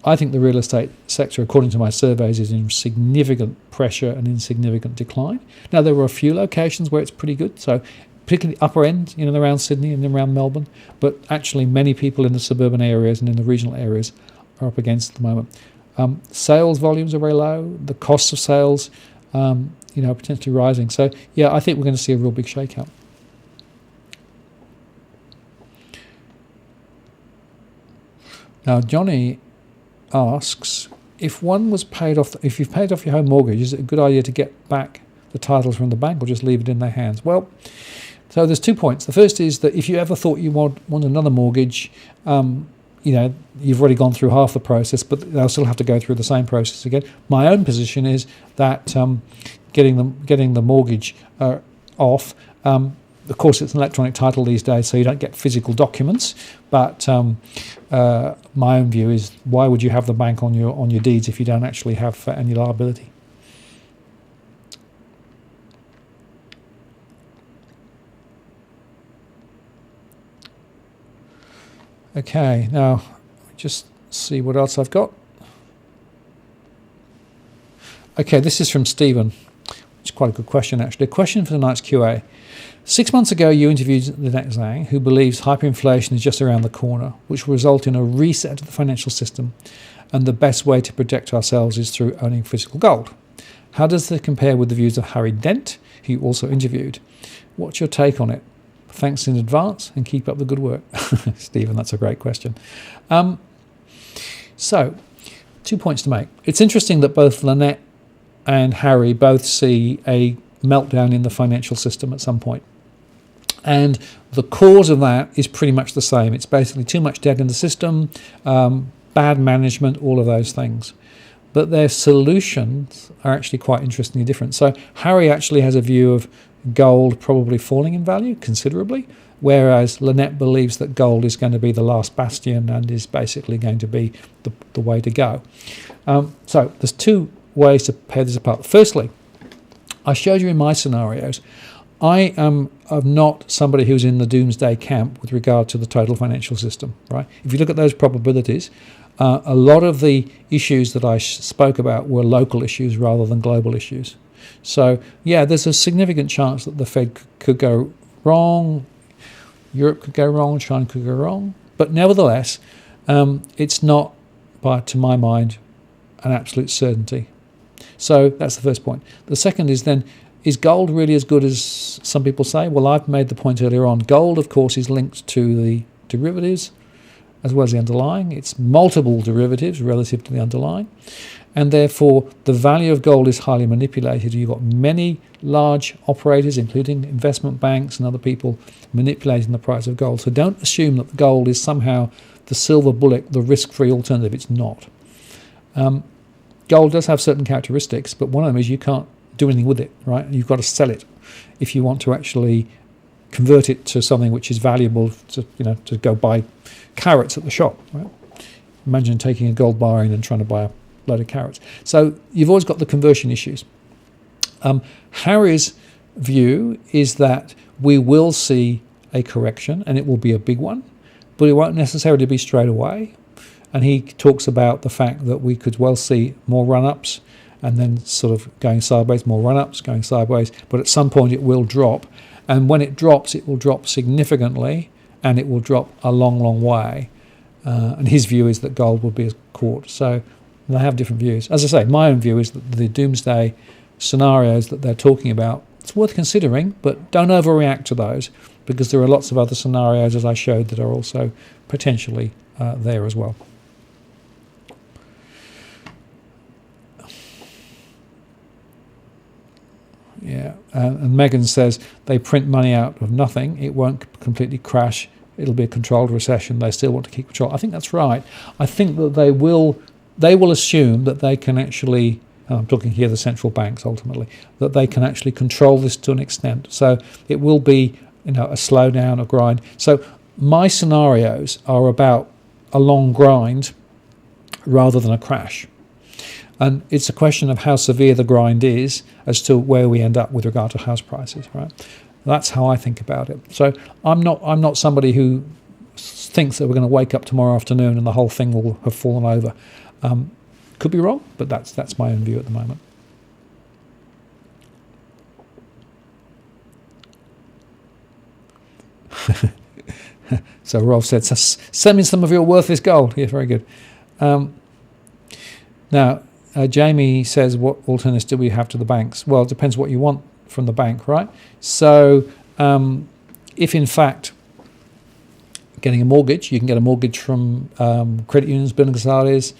I think the real estate sector, according to my surveys, is in significant pressure and in significant decline. Now, there are a few locations where it's pretty good. So particularly upper end, around Sydney and around Melbourne. But actually, many people in the suburban areas and in the regional areas are up against at the moment. Sales volumes are very low. The costs of sales, potentially rising. So, yeah, I think we're going to see a real big shakeout. Now, Johnny asks, if you've paid off your home mortgage, is it a good idea to get back the titles from the bank or just leave it in their hands? Well, so there's 2 points. The first is that if you ever thought you want another mortgage, you've already gone through half the process, but they'll still have to go through the same process again. My own position is that getting the mortgage off. Of course, it's an electronic title these days, so you don't get physical documents. But my own view is, why would you have the bank on your deeds if you don't actually have any liability? Okay, now just see what else I've got. Okay, this is from Stephen, which is quite a good question actually. A question for tonight's QA. 6 months ago, you interviewed Lynette Zhang, who believes hyperinflation is just around the corner, which will result in a reset of the financial system, and the best way to protect ourselves is through owning physical gold. How does this compare with the views of Harry Dent, who you also interviewed? What's your take on it? Thanks in advance and keep up the good work. Stephen, that's a great question. So, 2 points to make. It's interesting that both Lynette and Harry both see a meltdown in the financial system at some point. And the cause of that is pretty much the same. It's basically too much debt in the system, bad management, all of those things. But their solutions are actually quite interestingly different. So Harry actually has a view of gold probably falling in value considerably, whereas Lynette believes that gold is going to be the last bastion and is basically going to be the way to go. So there's 2 ways to pair this apart. Firstly, I showed you in my scenarios, I am not somebody who's in the doomsday camp with regard to the total financial system, right? If you look at those probabilities, a lot of the issues that I spoke about were local issues rather than global issues. So, yeah, there's a significant chance that the Fed could go wrong, Europe could go wrong, China could go wrong. But nevertheless, it's not, to my mind, an absolute certainty. So that's the first point. The second is then, is gold really as good as some people say? Well, I've made the point earlier on. Gold, of course, is linked to the derivatives as well as the underlying. It's multiple derivatives relative to the underlying. And therefore, the value of gold is highly manipulated. You've got many large operators, including investment banks and other people, manipulating the price of gold. So don't assume that gold is somehow the silver bullet, the risk-free alternative. It's not. Gold does have certain characteristics, but one of them is you can't do anything with it, right? You've got to sell it if you want to actually convert it to something which is valuable to go buy carrots at the shop, right? Imagine taking a gold bar in and trying to buy a load of carrots. So you've always got the conversion issues. Harry's view is that we will see a correction, and it will be a big one, but it won't necessarily be straight away. And he talks about the fact that we could well see more run-ups and then sort of going sideways, more run-ups, going sideways, but at some point it will drop. And when it drops, it will drop significantly, and it will drop a long, long way. And his view is that gold will be caught. So they have different views. As I say, my own view is that the doomsday scenarios that they're talking about, it's worth considering, but don't overreact to those, because there are lots of other scenarios, as I showed, that are also potentially there as well. Yeah, and Megan says they print money out of nothing. It won't completely crash. It'll be a controlled recession. They still want to keep control. I think that's right. I think that they will assume that they can actually, I'm talking here the central banks ultimately, that they can actually control this to an extent. So it will be, a slowdown, a grind. So my scenarios are about a long grind rather than a crash. And it's a question of how severe the grind is as to where we end up with regard to house prices, right? That's how I think about it. So I'm not somebody who thinks that we're going to wake up tomorrow afternoon and the whole thing will have fallen over. Could be wrong, but that's my own view at the moment. So Rolf said, send me some of your worthless gold. Yeah, very good. Now, Jamie says, what alternatives do we have to the banks? Well, it depends what you want from the bank, right? So if in fact getting a mortgage, you can get a mortgage from credit unions, building societies.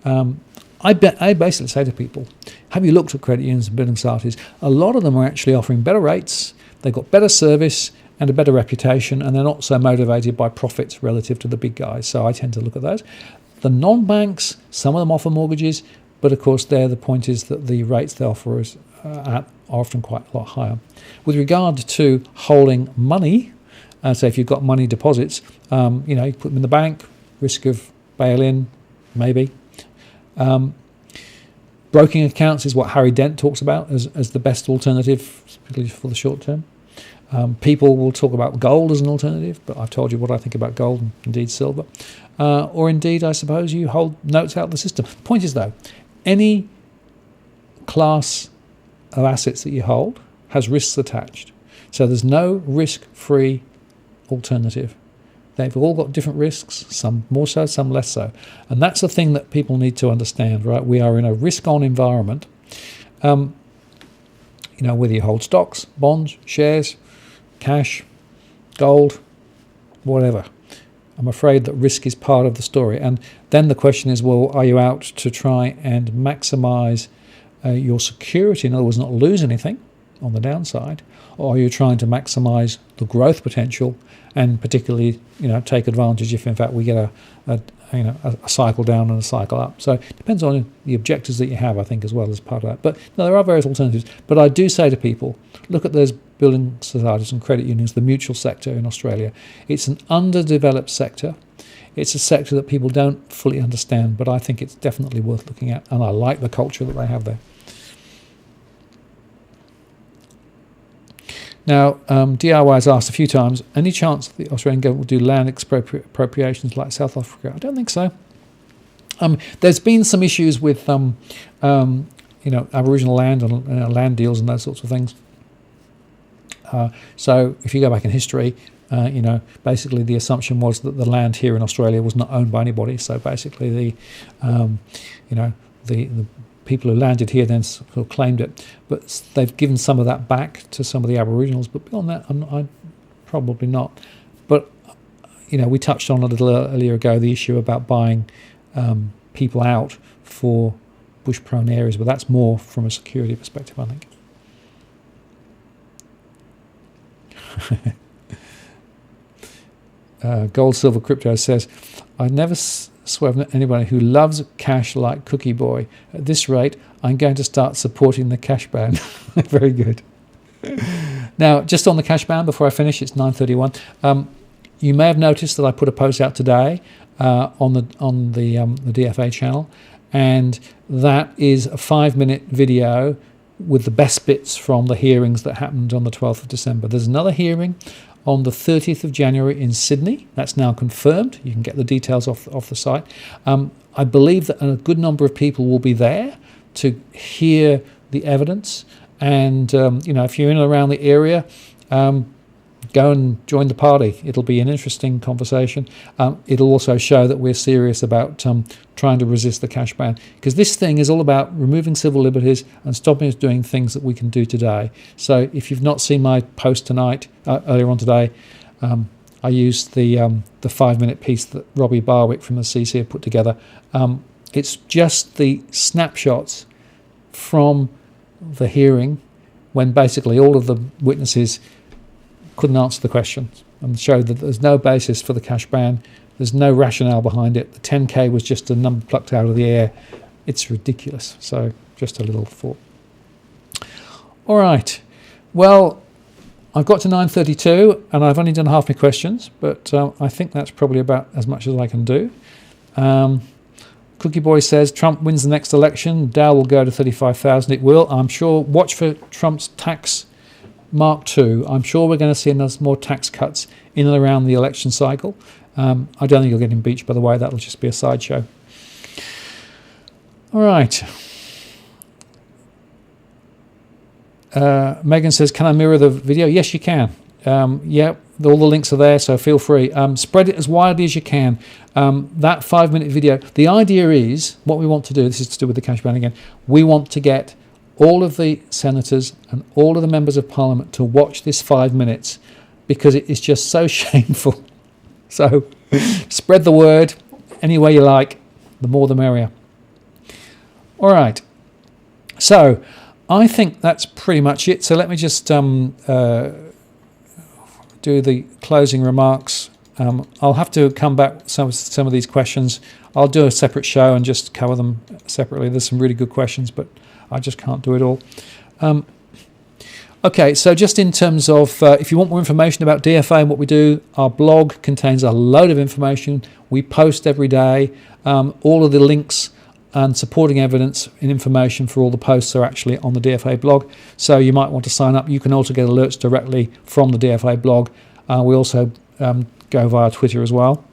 I basically say to people, have you looked at credit unions and building societies? A lot of them are actually offering better rates, they've got better service and a better reputation, and they're not so motivated by profits relative to the big guys. So I tend to look at those. The non-banks, some of them offer mortgages, but of course the point is that the rates they offer are often quite a lot higher. With regard to holding money, so if you've got money deposits, you put them in the bank, risk of bail-in, maybe. Broking accounts is what Harry Dent talks about as the best alternative, particularly for the short term. People will talk about gold as an alternative, but I've told you what I think about gold and indeed silver. Or indeed, I suppose, you hold notes out of the system. Point is, though, any class of assets that you hold has risks attached. So there's no risk-free alternative. They've all got different risks, some more so, some less so. And that's the thing that people need to understand, right? We are in a risk-on environment. Whether you hold stocks, bonds, shares, cash, gold, whatever. I'm afraid that risk is part of the story. And then the question is, well, are you out to try and maximize your security, in other words, not lose anything on the downside, or are you trying to maximize the growth potential and particularly, take advantage if in fact we get a cycle down and a cycle up? So it depends on the objectives that you have, I think, as well as part of that. But no, there are various alternatives. But I do say to people, look at those building societies and credit unions, the mutual sector in Australia. It's an underdeveloped sector. It's a sector that people don't fully understand, but I think it's definitely worth looking at, and I like the culture that they have there. Now, DIY has asked a few times, any chance that the Australian government will do land appropriations like South Africa? I don't think so. There's been some issues with, Aboriginal land and land deals and those sorts of things. So if you go back in history, basically the assumption was that the land here in Australia was not owned by anybody. So basically the people who landed here then sort of claimed it, but they've given some of that back to some of the Aboriginals. But beyond that, I'm probably not. But we touched on a little earlier ago the issue about buying people out for bush-prone areas, but that's more from a security perspective, I think. Gold, silver, crypto says, I never swerve at anybody who loves cash like Cookie Boy. At this rate, I'm going to start supporting the cash ban. Very good. Now, just on the cash ban, before I finish, it's 9:31. You may have noticed that I put a post out today on the DFA channel, and that is a 5-minute video with the best bits from the hearings that happened on the 12th of December. There's another hearing on the 30th of January in Sydney. That's now confirmed. You can get the details off the site. I believe that a good number of people will be there to hear the evidence. And, if you're in and around the area, go and join the party. It'll be an interesting conversation. It'll also show that we're serious about trying to resist the cash ban, because this thing is all about removing civil liberties and stopping us doing things that we can do today. So if you've not seen my post tonight, earlier on today, I used the 5-minute piece that Robbie Barwick from the CC put together. It's just the snapshots from the hearing when basically all of the witnesses couldn't answer the questions and showed that there's no basis for the cash ban. There's no rationale behind it. The 10K was just a number plucked out of the air. It's ridiculous. So just a little thought. All right. Well, I've got to 9:32 and I've only done half my questions, but I think that's probably about as much as I can do. Cookie Boy says Trump wins the next election. Dow will go to 35,000. It will. I'm sure. Watch for Trump's tax Mark II. I'm sure we're going to see more tax cuts in and around the election cycle. I don't think he'll get impeached, by the way. That'll just be a sideshow. All right. Megan says, can I mirror the video? Yes, you can. Yeah, all the links are there, so feel free. Spread it as widely as you can. That 5-minute video, the idea is, what we want to do, this is to do with the cash ban again, we want to get all of the senators and all of the members of parliament to watch this 5 minutes, because it is just so shameful. So spread the word any way you like, the more the merrier. All right, so I think that's pretty much it. So let me just do the closing remarks. I'll have to come back with some of these questions. I'll do a separate show and just cover them separately. There's some really good questions, but I just can't do it all. Okay, so just in terms of, if you want more information about DFA and what we do, our blog contains a load of information. We post every day. All of the links and supporting evidence and information for all the posts are actually on the DFA blog. So you might want to sign up. You can also get alerts directly from the DFA blog. We also go via Twitter as well.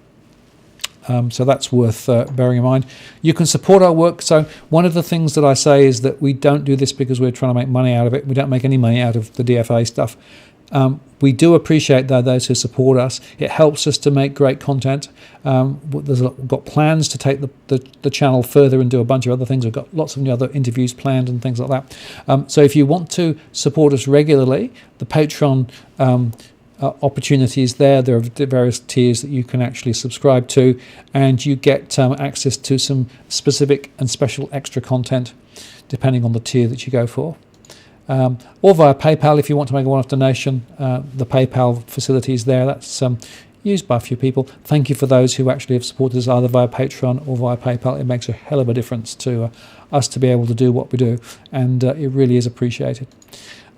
So that's worth bearing in mind. You can support our work. So one of the things that I say is that we don't do this because we're trying to make money out of it. We don't make any money out of the DFA stuff. We do appreciate, though, those who support us. It helps us to make great content. We've got plans to take the channel further and do a bunch of other things. We've got lots of new other interviews planned and things like that. So if you want to support us regularly, the Patreon opportunities there are various tiers that you can actually subscribe to, and you get access to some specific and special extra content depending on the tier that you go for. Or via PayPal if you want to make a one-off donation. The PayPal facility is there. That's used by a few people. Thank you for those who actually have supported us either via Patreon or via PayPal. It makes a hell of a difference to us to be able to do what we do, and it really is appreciated.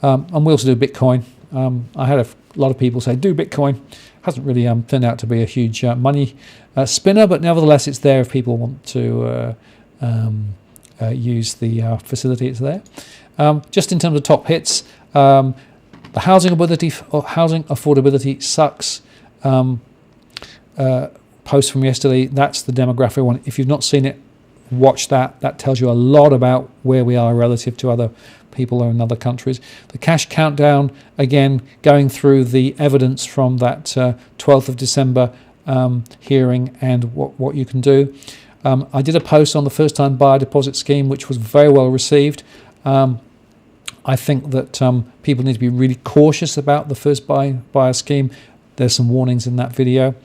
And we also do Bitcoin. I had a lot of people say do Bitcoin. Hasn't really turned out to be a huge money spinner, but nevertheless it's there if people want to use the facility. It's there. Just in terms of top hits, the housing affordability sucks post from yesterday. That's the demographic one. If you've not seen it, watch that. That tells you a lot about where we are relative to other people in other countries. The cash countdown, again, going through the evidence from that 12th of December hearing and what you can do. I did a post on the first-time buyer deposit scheme, which was very well received. I think that people need to be really cautious about the first buyer scheme. There's some warnings in that video.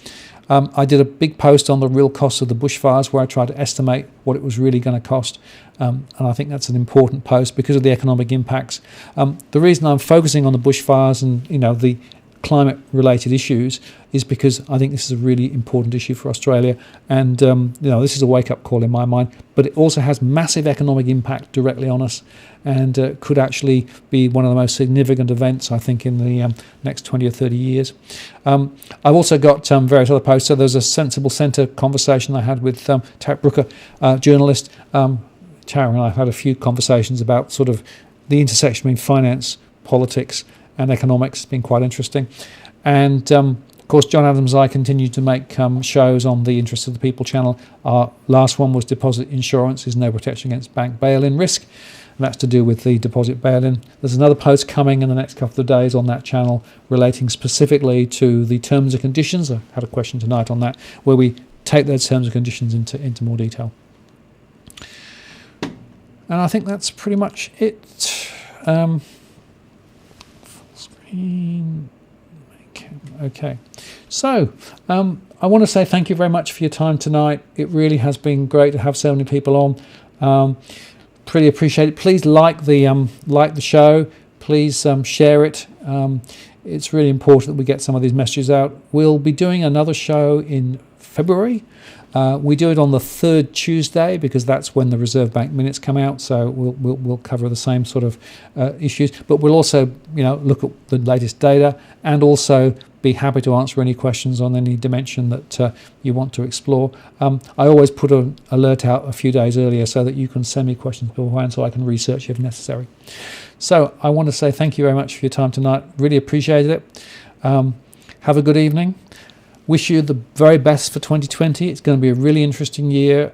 I did a big post on the real cost of the bushfires, where I tried to estimate what it was really going to cost. And I think that's an important post because of the economic impacts. The reason I'm focusing on the bushfires and the climate-related issues is because I think this is a really important issue for Australia, and this is a wake-up call in my mind. But it also has massive economic impact directly on us, and could actually be one of the most significant events, I think, in the next 20 or 30 years. I've also got various other posts. So there's a Sensible Centre conversation I had with Tara Brooker, journalist. Tara and I have had a few conversations about sort of the intersection between finance, politics and economics. It's been quite interesting. And of course, John Adams and I continue to make shows on the Interest of the People channel. Our last one was Deposit Insurance is no protection against bank bail-in risk, and that's to do with the deposit bail-in. There's another post coming in the next couple of days on that channel relating specifically to the terms and conditions. I had a question tonight on that, where we take those terms and conditions into more detail. And I think that's pretty much it. Okay, so I want to say thank you very much for your time tonight. It really has been great to have so many people on. Pretty appreciate it. Please like the show. Please share it. It's really important that we get some of these messages out. We'll be doing another show in February. We do it on the third Tuesday because that's when the Reserve Bank minutes come out. So we'll cover the same sort of issues, but we'll also look at the latest data and also be happy to answer any questions on any dimension that you want to explore. I always put an alert out a few days earlier so that you can send me questions beforehand so I can research if necessary. So I want to say thank you very much for your time tonight. Really appreciated it. Have a good evening. Wish you the very best for 2020. It's going to be a really interesting year.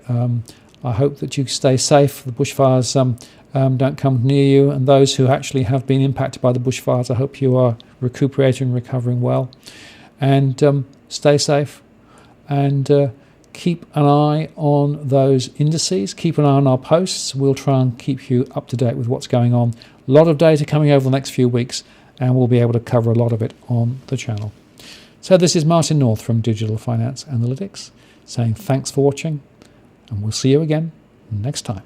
I hope that you stay safe. The bushfires don't come near you, and those who actually have been impacted by the bushfires, I hope you are recuperating and recovering well. and stay safe, and keep an eye on those indices, keep an eye on our posts. We'll try and keep you up to date with what's going on. A lot of data coming over the next few weeks, and we'll be able to cover a lot of it on the channel. So this is Martin North from Digital Finance Analytics saying thanks for watching, and we'll see you again next time.